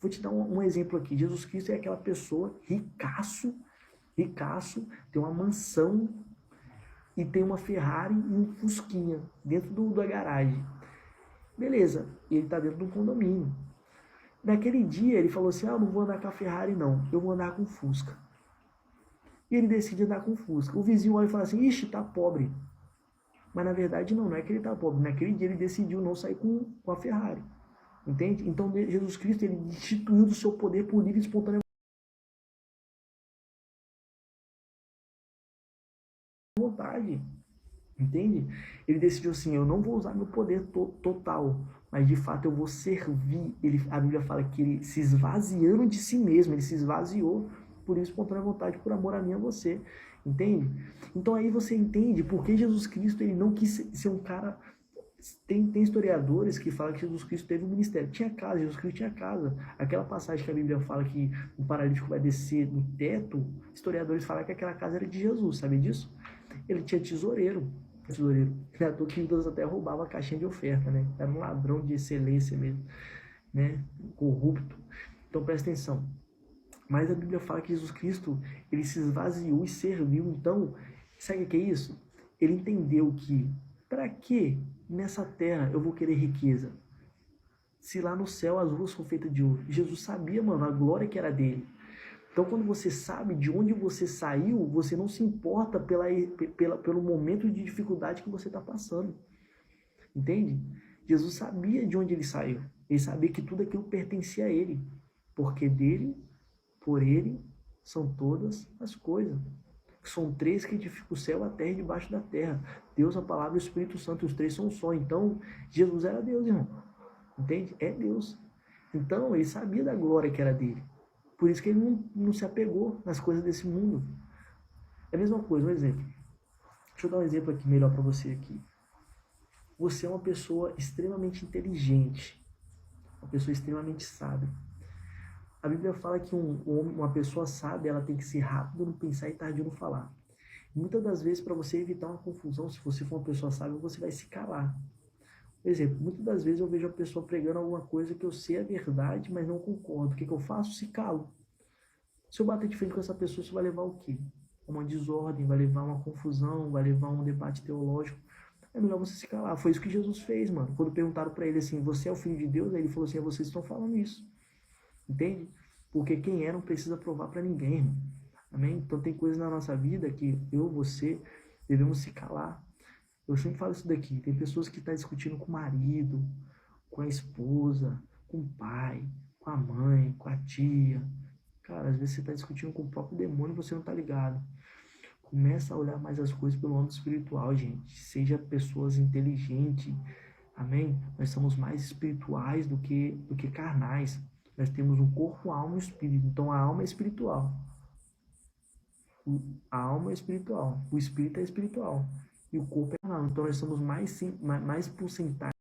Vou te dar um exemplo aqui. Jesus Cristo é aquela pessoa ricaço, tem uma mansão e tem uma Ferrari e um Fusquinha dentro da garagem. Beleza, e ele está dentro de um condomínio. Naquele dia ele falou assim, não vou andar com a Ferrari não, eu vou andar com o Fusca. E ele decide andar com o Fusca. O vizinho olha e fala assim, ixi, tá pobre. Mas na verdade não é que ele tá pobre. Naquele dia ele decidiu não sair com a Ferrari. Entende? Então Jesus Cristo ele instituiu do seu poder por livre e espontânea vontade. Entende? Ele decidiu assim, eu não vou usar meu poder total, mas de fato eu vou servir. A Bíblia fala que ele se esvaziando de si mesmo, ele se esvaziou por livre e espontânea vontade, por amor a mim e a você. Entende? Então aí você entende por que Jesus Cristo ele não quis ser um cara... Tem historiadores que falam que Jesus Cristo teve um ministério. Tinha casa, Jesus Cristo tinha casa. Aquela passagem que a Bíblia fala que o paralítico vai descer do teto, historiadores falam que aquela casa era de Jesus, sabe disso? Ele tinha tesoureiro. Criador que Deus até roubava a caixinha de oferta, né? Era um ladrão de excelência mesmo, né? Corrupto. Então presta atenção. Mas a Bíblia fala que Jesus Cristo, ele se esvaziou e serviu. Então, sabe o que é isso? Ele entendeu que, para que nessa terra eu vou querer riqueza? Se lá no céu as ruas são feitas de ouro. Jesus sabia, mano, a glória que era dele. Então, quando você sabe de onde você saiu, você não se importa pelo momento de dificuldade que você está passando. Entende? Jesus sabia de onde ele saiu. Ele sabia que tudo aquilo pertencia a ele. Porque dele, por ele, são todas as coisas. São três que edificam o céu, a terra e debaixo da terra. Deus, a palavra e o Espírito Santo, os três são um só. Então, Jesus era Deus, irmão. Entende? É Deus. Então, ele sabia da glória que era dele. Por isso que ele não se apegou nas coisas desse mundo. É a mesma coisa, um exemplo. Deixa eu dar um exemplo aqui melhor para você aqui. Você é uma pessoa extremamente inteligente. Uma pessoa extremamente sábia. A Bíblia fala que uma pessoa sábia ela tem que ser rápida no pensar e tardio no falar. Muitas das vezes, para você evitar uma confusão, se você for uma pessoa sábia, você vai se calar. Por exemplo, muitas das vezes eu vejo a pessoa pregando alguma coisa que eu sei a verdade, mas não concordo. O que eu faço? Se calo. Se eu bater de frente com essa pessoa, isso vai levar o quê? Uma desordem, vai levar uma confusão, vai levar um debate teológico. É melhor você se calar. Foi isso que Jesus fez, mano. Quando perguntaram para ele assim, você é o filho de Deus? Aí ele falou assim, vocês estão falando isso. Entende? Porque quem é não precisa provar para ninguém, irmão. Amém? Então tem coisas na nossa vida que você, devemos se calar. Eu sempre falo isso daqui. Tem pessoas que estão discutindo com o marido, com a esposa, com o pai, com a mãe, com a tia. Cara, às vezes você está discutindo com o próprio demônio e você não está ligado. Começa a olhar mais as coisas pelo âmbito espiritual, gente. Seja pessoas inteligentes. Amém? Nós somos mais espirituais do que carnais. Nós temos um corpo, alma e espírito. Então a alma é espiritual. A alma é espiritual. O espírito é espiritual. E o corpo é carnal. Então nós somos mais porcentagem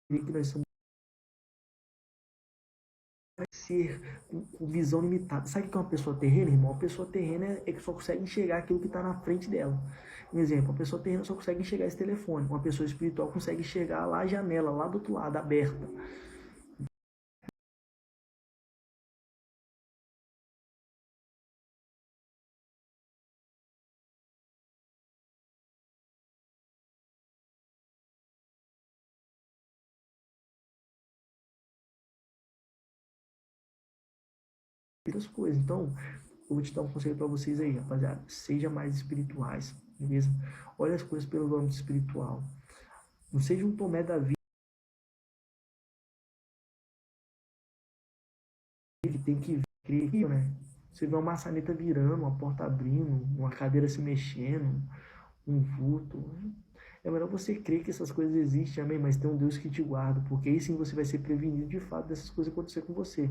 que nós somos ser com visão limitada. Sabe o que é uma pessoa terrena, irmão? Uma pessoa terrena é que só consegue enxergar aquilo que está na frente dela. Um exemplo, uma pessoa terrena só consegue enxergar esse telefone. Uma pessoa espiritual consegue enxergar lá a janela, lá do outro lado, aberta. Muitas coisas. Então, eu vou te dar um conselho para vocês aí, rapaziada. Seja mais espirituais, beleza? Olha as coisas pelo âmbito espiritual. Não seja um Tomé da vida que tem que crer, né? Você vê uma maçaneta virando, uma porta abrindo, uma cadeira se mexendo, um vulto. É melhor você crer que essas coisas existem, amém? Mas tem um Deus que te guarda, porque aí sim você vai ser prevenido de fato dessas coisas acontecer com você.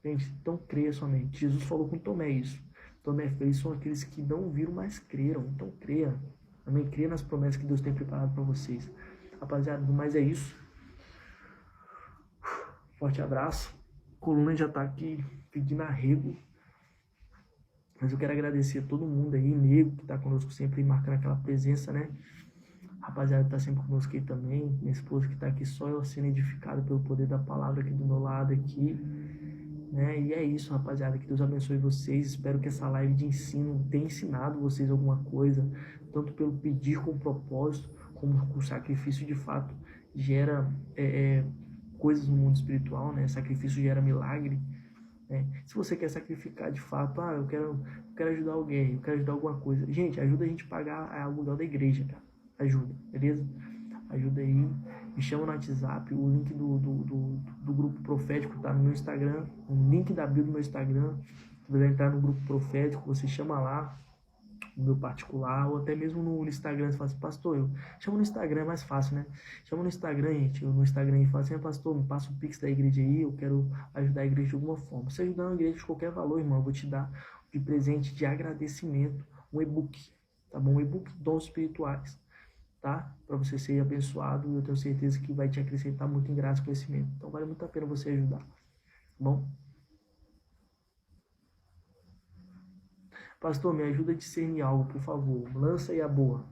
Gente, então creia somente. Jesus falou com Tomé isso. Tomé, eles são aqueles que não viram, mas creram. Então creia. Amém? Creia nas promessas que Deus tem preparado para vocês. Rapaziada, mas é isso. Forte abraço. A coluna já tá aqui pedindo arrego. Mas eu quero agradecer a todo mundo aí, nego, que tá conosco sempre, marcando aquela presença, né? Rapaziada que tá sempre conosco aí também. Minha esposa que tá aqui só eu sendo edificado pelo poder da palavra aqui do meu lado aqui. Né? E é isso, rapaziada. Que Deus abençoe vocês. Espero que essa live de ensino tenha ensinado vocês alguma coisa, tanto pelo pedir com propósito, como o sacrifício de fato gera coisas no mundo espiritual, né? Sacrifício gera milagre. Né? Se você quer sacrificar de fato, eu quero ajudar alguém, eu quero ajudar alguma coisa. Gente, ajuda a gente a pagar o aluguel da igreja, cara. Ajuda, beleza? Ajuda aí. Me chama no WhatsApp. O link do grupo profético tá no meu Instagram. O link da bio do meu Instagram. Se você entrar no grupo profético, você chama lá, no meu particular, ou até mesmo no Instagram. Você fala assim, pastor, eu chama no Instagram, é mais fácil, né? Chama no Instagram, gente. Eu no Instagram e fala assim, pastor, me passa o Pix da igreja aí, eu quero ajudar a igreja de alguma forma. Se ajudar a igreja de qualquer valor, irmão, eu vou te dar de presente de agradecimento um e-book, tá bom? Um e-book Dons Espirituais. Tá? Para você ser abençoado, e eu tenho certeza que vai te acrescentar muito em graça e conhecimento. Então vale muito a pena você ajudar, tá bom? Pastor, me ajuda a discernir algo, por favor. Lança aí a boa.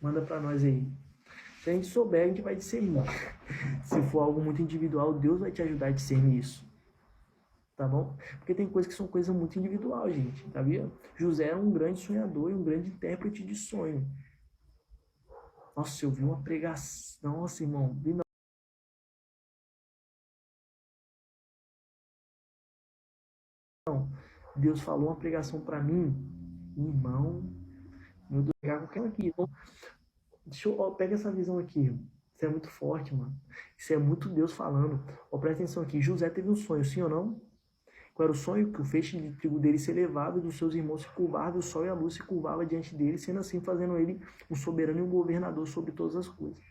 Manda para nós aí. Se a gente souber, a gente vai discernir. Se for algo muito individual, Deus vai te ajudar a discernir isso. Tá bom? Porque tem coisas que são coisas muito individual, gente. Tá vendo? José era um grande sonhador e um grande intérprete de sonho. Nossa, eu vi uma pregação. Nossa, irmão, vi não. Deus falou uma pregação para mim, irmão. Meu Deus, pegar qualquer aqui. Então, pega essa visão aqui, irmão. Isso é muito forte, mano. Isso é muito Deus falando. Ó, presta atenção aqui. José teve um sonho, sim ou não? Qual era o sonho? Que o feixe de trigo dele se elevava e dos seus irmãos se curvava, e o sol e a luz se curvava diante dele, sendo assim fazendo ele um soberano e um governador sobre todas as coisas.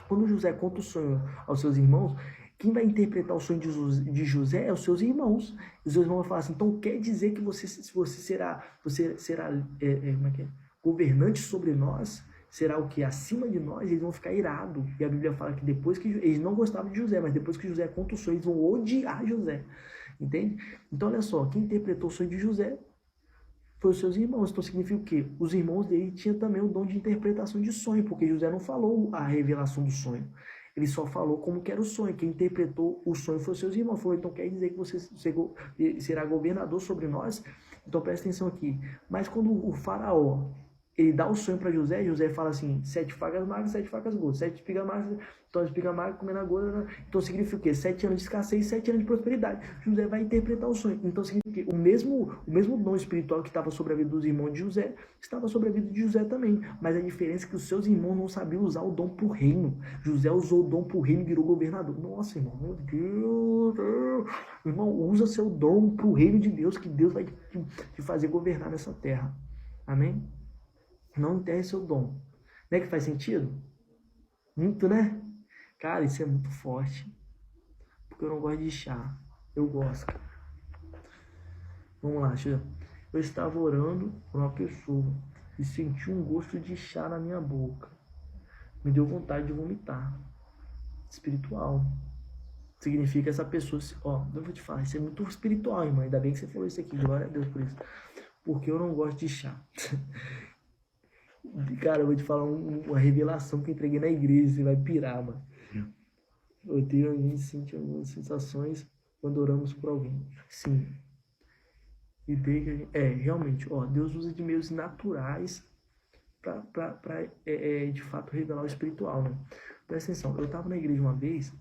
Quando José conta o sonho aos seus irmãos, quem vai interpretar o sonho de José é os seus irmãos. E os seus irmãos vão falar assim, então quer dizer que você será como é que é? Governante sobre nós? Será o que? Acima de nós? Eles vão ficar irados. E a Bíblia fala que depois que eles não gostavam de José, mas depois que José conta o sonho, eles vão odiar José. Entende? Então olha só, quem interpretou o sonho de José foi os seus irmãos. Então significa o quê? Os irmãos dele tinham também o dom de interpretação de sonho, porque José não falou a revelação do sonho. Ele só falou como que era o sonho. Quem interpretou o sonho foi os seus irmãos. Falou, então quer dizer que você será governador sobre nós? Então presta atenção aqui. Mas quando o faraó, ele dá o sonho para José, José fala assim, 7 facas magras, 7 facas gordas, 7 espigas magras, então espiga magra comendo a gorda, então significa o quê? 7 anos de escassez, 7 anos de prosperidade. José vai interpretar o sonho. Então significa que o mesmo dom espiritual que estava sobre a vida dos irmãos de José, estava sobre a vida de José também. Mas a diferença é que os seus irmãos não sabiam usar o dom para o reino. José usou o dom para o reino e virou governador. Nossa, irmão, meu Deus. Irmão, usa seu dom para o reino de Deus, que Deus vai te fazer governar nessa terra. Amém? Não enterre seu dom. Não é que faz sentido? Muito, né? Cara, isso é muito forte. Porque eu não gosto de chá. Eu gosto. Vamos lá, eu estava orando por uma pessoa e senti um gosto de chá na minha boca. Me deu vontade de vomitar. Espiritual. Significa essa pessoa... Ó, eu vou te falar, isso é muito espiritual, irmã. Ainda bem que você falou isso aqui. Glória a Deus por isso. Porque eu não gosto de chá. Cara, eu vou te falar uma revelação que eu entreguei na igreja, você vai pirar, mano. Eu tenho, a gente sente algumas sensações quando oramos por alguém. Sim. E realmente, ó, Deus usa de meios naturais para de fato revelar o espiritual, né? Presta atenção, eu tava na igreja uma vez,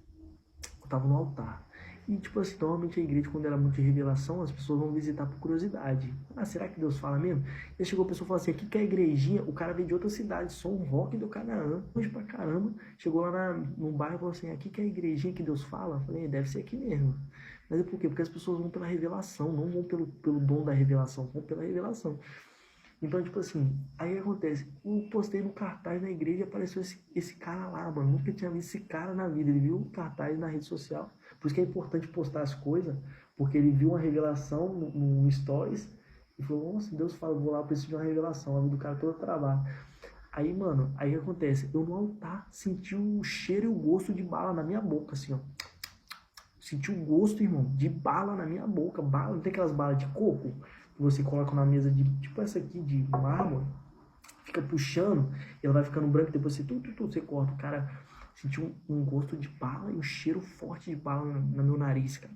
eu tava no altar. E, tipo assim, normalmente a igreja, quando ela é muito de revelação, as pessoas vão visitar por curiosidade. Ah, será que Deus fala mesmo? E aí chegou a pessoa e falou assim, aqui que é a igrejinha, o cara veio de outra cidade, São Roque do Canaã, longe pra caramba. Chegou lá num bairro e falou assim, aqui que é a igrejinha que Deus fala? Eu falei, deve ser aqui mesmo. Mas é por quê? Porque as pessoas vão pela revelação, não vão pelo dom da revelação, vão pela revelação. Então, tipo assim, aí acontece, eu postei no cartaz na igreja e apareceu esse cara lá, mano. Nunca tinha visto esse cara na vida. Ele viu o cartaz na rede social. Por isso que é importante postar as coisas, porque ele viu uma revelação no Stories e falou, nossa, Deus fala, vou lá, eu preciso de uma revelação. A vida do cara toda trabalho. Aí, mano, aí acontece, eu no altar senti o cheiro e o gosto de bala na minha boca, assim, ó. Senti o gosto, irmão, de bala na minha boca. Bala, não tem aquelas balas de coco que você coloca na mesa de, tipo essa aqui, de mármore, fica puxando, e ela vai ficando branca, depois você corta. Cara, senti um gosto de bala e um cheiro forte de bala no meu nariz, cara.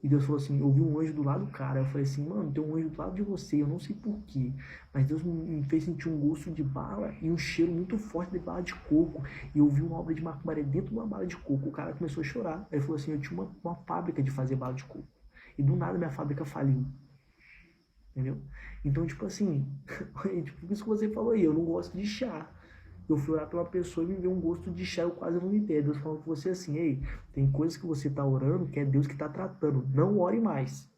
E Deus falou assim, eu vi um anjo do lado do cara. Eu falei assim, mano, tem um anjo do lado de você, eu não sei porquê. Mas Deus me fez sentir um gosto de bala e um cheiro muito forte de bala de coco. E eu vi uma obra de macumbaria dentro de uma bala de coco. O cara começou a chorar. Aí ele falou assim, eu tinha uma fábrica de fazer bala de coco. E do nada minha fábrica faliu. Entendeu? Então, tipo assim, tipo isso que você falou aí, eu não gosto de chá. Eu fui orar pela pessoa e me veio um gosto de chá, eu quase vomitei. Deus falou com você assim, ei, tem coisas que você tá orando que é Deus que tá tratando. Não ore mais.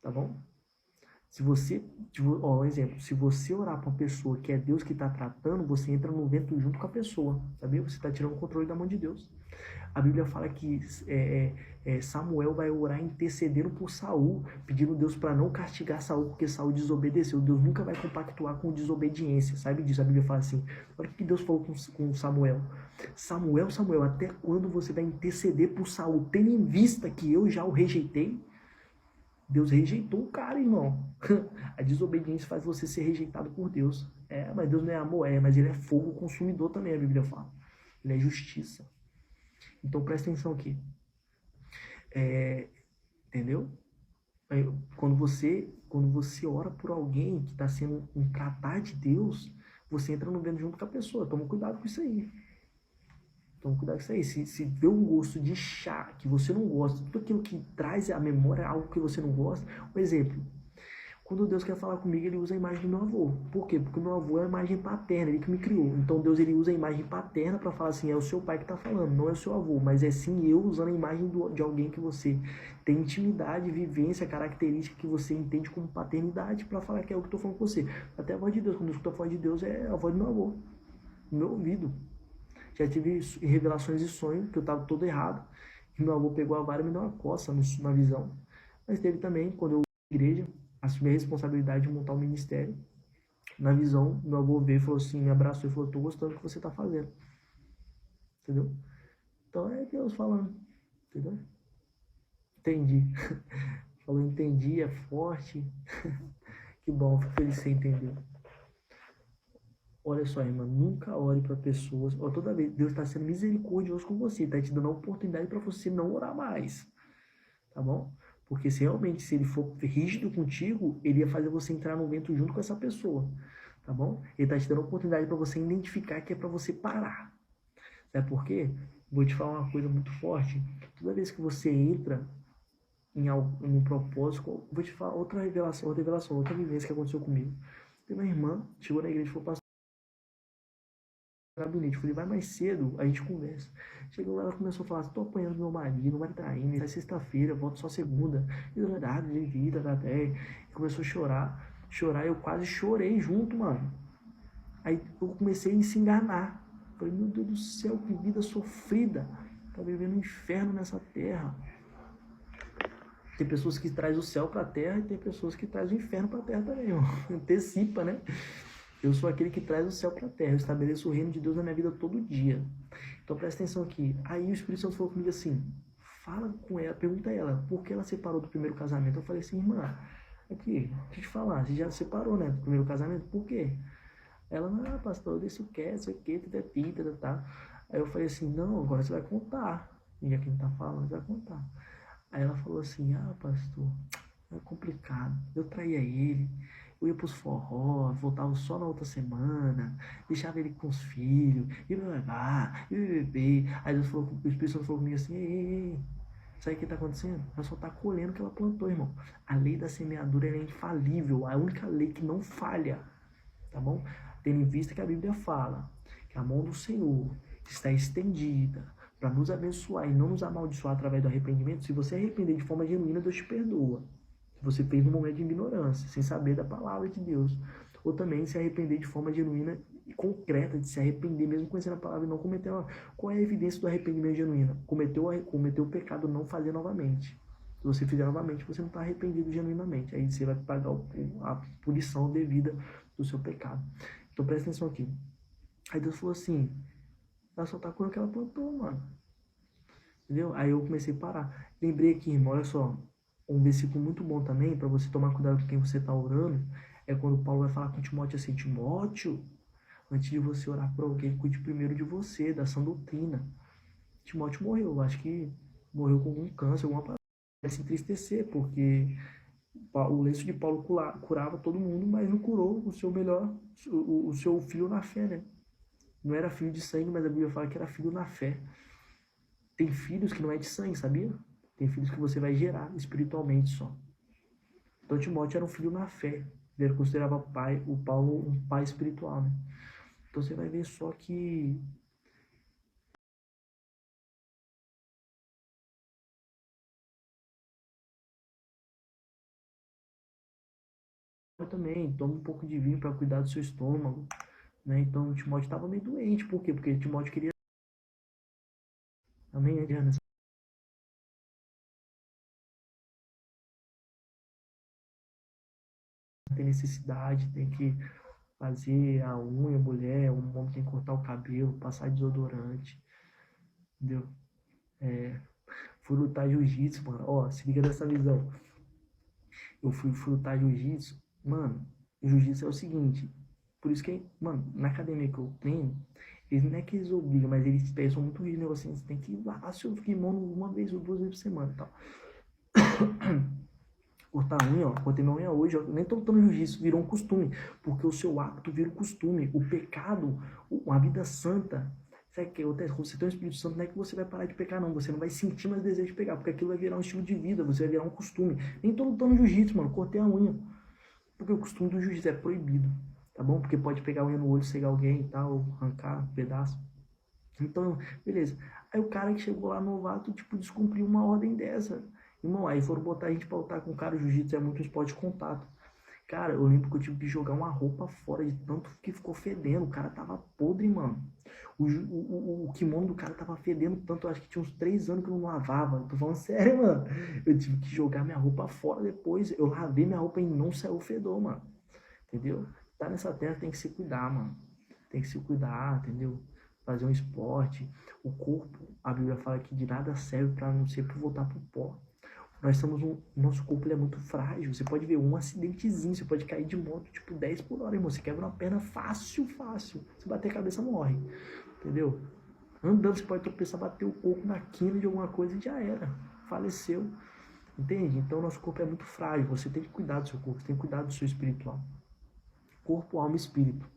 Tá bom? Se você, ó, um exemplo, se você orar para uma pessoa que é Deus que está tratando, você entra no vento junto com a pessoa, sabia? Você está tirando o controle da mão de Deus. A Bíblia fala que Samuel vai orar intercedendo por Saul, pedindo a Deus para não castigar Saul, porque Saul desobedeceu. Deus nunca vai compactuar com desobediência, sabe disso? A Bíblia fala assim. Olha o que Deus falou com Samuel. Samuel, até quando você vai interceder por Saul, tendo em vista que eu já o rejeitei? Deus rejeitou o cara, irmão. A desobediência faz você ser rejeitado por Deus. Mas Deus não é amor, mas ele é fogo consumidor também, a Bíblia fala. Ele é justiça. Então presta atenção aqui. Entendeu? Quando você ora por alguém que está sendo um tratar de Deus, você entra no vento junto com a pessoa. Toma cuidado com isso aí. Toma cuidado com isso aí. Se vê um gosto de chá que você não gosta, tudo aquilo que traz à memória algo que você não gosta. Um exemplo. Quando Deus quer falar comigo, ele usa a imagem do meu avô. Por quê? Porque o meu avô é a imagem paterna, ele que me criou. Então Deus ele usa a imagem paterna para falar assim, é o seu pai que está falando, não é o seu avô, mas é sim eu usando a imagem de alguém que você tem intimidade, vivência, característica que você entende como paternidade para falar que é o que estou falando com você. Até a voz de Deus, quando eu escuto a voz de Deus, é a voz do meu avô, no meu ouvido. Já tive revelações de sonho, que eu estava todo errado, e meu avô pegou a vara e me deu uma coça na visão. Mas teve também, quando eu fui à igreja, assumi a responsabilidade de montar um ministério. Na visão, meu avô veio e falou assim, me abraçou e falou, tô gostando do que você tá fazendo. Entendeu? Então é Deus falando. Entendeu? Entendi. Falou, entendi, é forte. Que bom, fico feliz que você entendeu. Olha só, irmã, nunca ore para pessoas. Ó, toda vez, Deus está sendo misericordioso com você, está te dando a oportunidade para você não orar mais. Tá bom? Porque se realmente, se ele for rígido contigo, ele ia fazer você entrar no vento junto com essa pessoa. Tá bom? Ele está te dando a oportunidade para você identificar que é para você parar. Sabe por quê? Vou te falar uma coisa muito forte. Toda vez que você entra em um propósito, vou te falar outra revelação, outra vivência que aconteceu comigo. Tem uma irmã, chegou na igreja e falou, pastor, gabinete. Eu falei, vai mais cedo, a gente conversa. Chegou lá, ela começou a falar, tô apanhando meu marido, vai traindo, vai sexta-feira, volto só segunda. E de vida, da até. E começou a chorar, eu quase chorei junto, mano. Aí eu comecei a se enganar. Falei, meu Deus do céu, que vida sofrida. Tá vivendo um inferno nessa terra. Tem pessoas que trazem o céu pra terra e tem pessoas que trazem o inferno pra terra também, irmão. Antecipa, né? Eu sou aquele que traz o céu para a terra. Eu estabeleço o reino de Deus na minha vida todo dia. Então presta atenção aqui. Aí o Espírito Santo falou comigo assim, fala com ela, pergunta a ela, por que ela separou do primeiro casamento? Eu falei assim, irmã, aqui, deixa eu te falar, você já separou, né, do primeiro casamento? Por quê? Ela, não, pastor, isso quer, isso aqui, tá. Aí eu falei assim, não, agora você vai contar. E aqui não tá falando, você vai contar. Aí ela falou assim, pastor, é complicado. Eu traía ele, eu ia pros forró, voltava só na outra semana, deixava ele com os filhos, e bebê. Aí Deus falou, o Espírito Santo falou comigo assim, ei, sabe o que tá acontecendo? Ela só tá colhendo o que ela plantou, irmão. A lei da semeadura é infalível, a única lei que não falha, tá bom? Tendo em vista que a Bíblia fala que a mão do Senhor está estendida para nos abençoar e não nos amaldiçoar através do arrependimento. Se você arrepender de forma genuína, Deus te perdoa. Você fez num momento de ignorância, sem saber da palavra de Deus. Ou também se arrepender de forma genuína e concreta, de se arrepender, mesmo conhecendo a palavra e não cometer uma... Qual é a evidência do arrependimento genuíno? Cometeu o pecado, não fazer novamente. Se você fizer novamente, você não está arrependido genuinamente. Aí você vai pagar a punição devida do seu pecado. Então presta atenção aqui. Aí Deus falou assim, ela só tá com o que ela plantou, mano. Entendeu? Aí eu comecei a parar. Lembrei aqui, irmão, olha só, um versículo muito bom também, para você tomar cuidado com quem você está orando, é quando Paulo vai falar com Timóteo assim, Timóteo, antes de você orar por alguém, cuide primeiro de você, da sã doutrina. Timóteo morreu, acho que morreu com algum câncer, alguma parada. Vai se entristecer, porque o lenço de Paulo curava todo mundo, mas não curou o seu melhor, o seu filho na fé, né? Não era filho de sangue, mas a Bíblia fala que era filho na fé. Tem filhos que não é de sangue, sabia? Tem filhos que você vai gerar espiritualmente só. Então Timóteo era um filho na fé. Ele considerava o Paulo um pai espiritual, né? Então você vai ver só que eu também toma um pouco de vinho para cuidar do seu estômago, né? Então Timóteo estava meio doente. Por quê? Porque Timóteo queria... Amém, Adriana? Tem necessidade, tem que fazer a unha, mulher, um homem tem que cortar o cabelo, passar desodorante, entendeu? Fui lutar jiu-jitsu, mano. Ó, se liga nessa visão. Eu fui lutar jiu-jitsu. Mano, jiu-jitsu é o seguinte. Por isso que, mano, na academia que eu treino, eles não é que eles obligam, mas eles são muito rígidos, assim, você tem que ir lá, seu kimono uma vez ou duas vezes por semana e tal. Cortar a unha, ó, cortei minha unha hoje, ó, nem tô lutando jiu-jitsu, virou um costume, porque o seu hábito vira um costume, o pecado, a vida santa, sabe que você tem o Espírito Santo, não é que você vai parar de pecar, não, você não vai sentir mais desejo de pecar, porque aquilo vai virar um estilo de vida, você vai virar um costume. Nem tô lutando jiu-jitsu, mano, cortei a unha, porque o costume do jiu-jitsu é proibido, tá bom? Porque pode pegar a unha no olho, cegar alguém e tal, arrancar um pedaço. Então, beleza. Aí o cara que chegou lá novato, tipo, descumpriu uma ordem dessa. Irmão, aí foram botar a gente pra lutar com o cara, o jiu-jitsu é muito um esporte de contato. Cara, eu lembro que eu tive que jogar uma roupa fora de tanto que ficou fedendo. O cara tava podre, mano. O kimono do cara tava fedendo tanto, eu acho que tinha uns 3 anos que eu não lavava. Eu tô falando sério, mano. Eu tive que jogar minha roupa fora depois. Eu lavei minha roupa e não saiu o fedor, mano. Entendeu? Tá nessa terra tem que se cuidar, mano. Tem que se cuidar, entendeu? Fazer um esporte. O corpo, a Bíblia fala que de nada serve para não ser para voltar pro pó. Nós estamos nosso corpo ele é muito frágil. Você pode ver um acidentezinho, você pode cair de moto tipo 10 por hora, irmão. Você quebra uma perna fácil, fácil. Se bater a cabeça, morre. Entendeu? Andando, você pode tropeçar, bater o corpo na quina de alguma coisa e já era. Faleceu. Entende? Então, nosso corpo é muito frágil. Você tem que cuidar do seu corpo, você tem que cuidar do seu espiritual. Corpo, alma e espírito.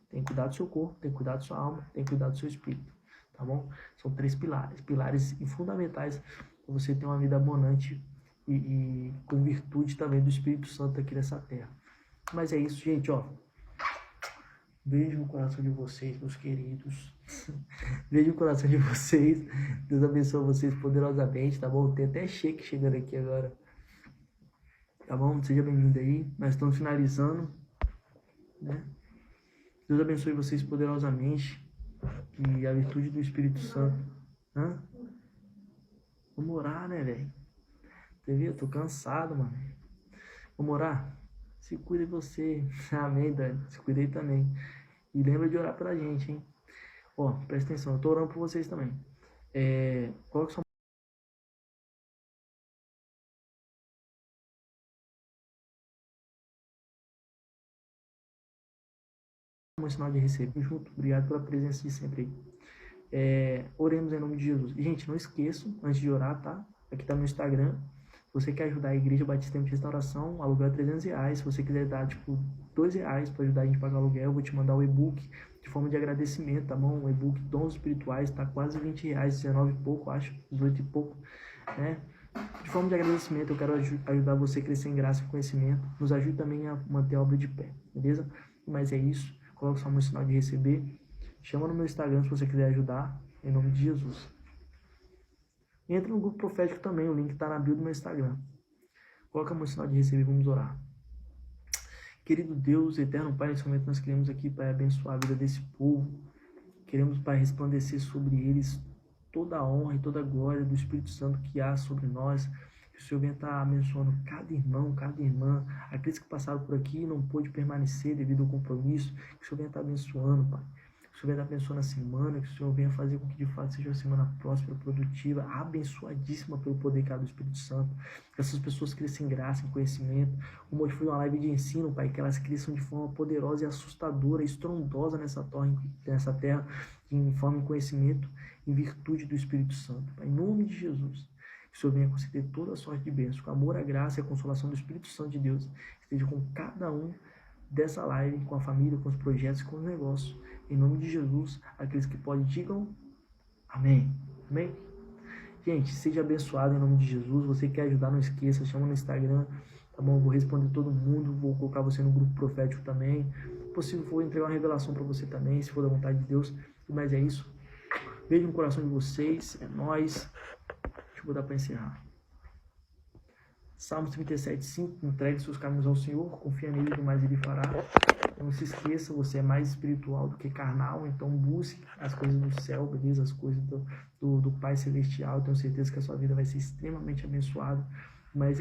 Tem que cuidar do seu corpo, tem que cuidar da sua alma, tem que cuidar do seu espírito. Tá bom? São 3 pilares. Pilares fundamentais para você ter uma vida abundante e com virtude também do Espírito Santo aqui nessa terra. Mas é isso, gente, ó. Beijo no coração de vocês, meus queridos. Beijo no coração de vocês. Deus abençoe vocês poderosamente, tá bom? Tem até cheque chegando aqui agora. Tá bom? Seja bem-vindo aí. Nós estamos finalizando, né? Deus abençoe vocês poderosamente. Que a virtude do Espírito Santo. Hã? Vamos orar, né, velho? Entendeu? Eu tô cansado, mano. Vamos orar? Se cuida de você. Amém, Dani. Se cuida aí também. E lembra de orar pela gente, hein? Ó, presta atenção. Eu tô orando por vocês também. Coloque sua mão em sinal de receber junto. Obrigado pela presença de sempre aí. Oremos em nome de Jesus. Gente, não esqueçam, antes de orar, tá? Aqui tá no Instagram. Se você quer ajudar a Igreja Batista Tempo de Restauração, aluguel é R$300. Se você quiser dar, tipo, R$2 para ajudar a gente a pagar o aluguel, eu vou te mandar o e-book de forma de agradecimento, tá bom? O e-book Dons Espirituais tá quase R$20, 19 e pouco, acho, 18 e pouco, né? De forma de agradecimento, eu quero ajudar você a crescer em graça e conhecimento. Nos ajude também a manter a obra de pé, beleza? Mas é isso. Coloque sua mão no sinal de receber. Chama no meu Instagram se você quiser ajudar, em nome de Jesus. Entra no grupo profético também, o link tá na bio do meu Instagram. Coloca a mão no sinal de receber, vamos orar. Querido Deus, eterno Pai, nesse momento nós queremos aqui, Pai, abençoar a vida desse povo. Queremos, Pai, resplandecer sobre eles toda a honra e toda a glória do Espírito Santo que há sobre nós. Que o Senhor venha estar abençoando cada irmão, cada irmã, aqueles que passaram por aqui e não pôde permanecer devido ao compromisso. Que o Senhor venha estar abençoando, Pai. Que o Senhor venha estar abençoando a semana, que o Senhor venha fazer com que de fato seja uma semana próspera, produtiva, abençoadíssima pelo poder do Espírito Santo. Que essas pessoas cresçam em graça, em conhecimento. Como hoje foi uma live de ensino, Pai, que elas cresçam de forma poderosa e assustadora, estrondosa nessa terra, em forma de conhecimento, em virtude do Espírito Santo. Pai, em nome de Jesus, que o Senhor venha conceder toda a sorte de bênção, que o amor, a graça e a consolação do Espírito Santo de Deus esteja com cada um dessa live, com a família, com os projetos, com os negócios. Em nome de Jesus, aqueles que podem, digam amém. Amém? Gente, seja abençoado em nome de Jesus. Você quer ajudar, não esqueça, chama no Instagram, tá bom? Eu vou responder todo mundo, vou colocar você no grupo profético também. Se possível, vou entregar uma revelação para você também, se for da vontade de Deus. Mas é isso. Beijo no coração de vocês, é nóis. Deixa eu botar para encerrar. Salmos 37:5, entregue seus caminhos ao Senhor, confia nele, demais ele fará. Não se esqueça, você é mais espiritual do que carnal, então busque as coisas do céu, beleza? As coisas do Pai Celestial. Eu tenho certeza que a sua vida vai ser extremamente abençoada. Mas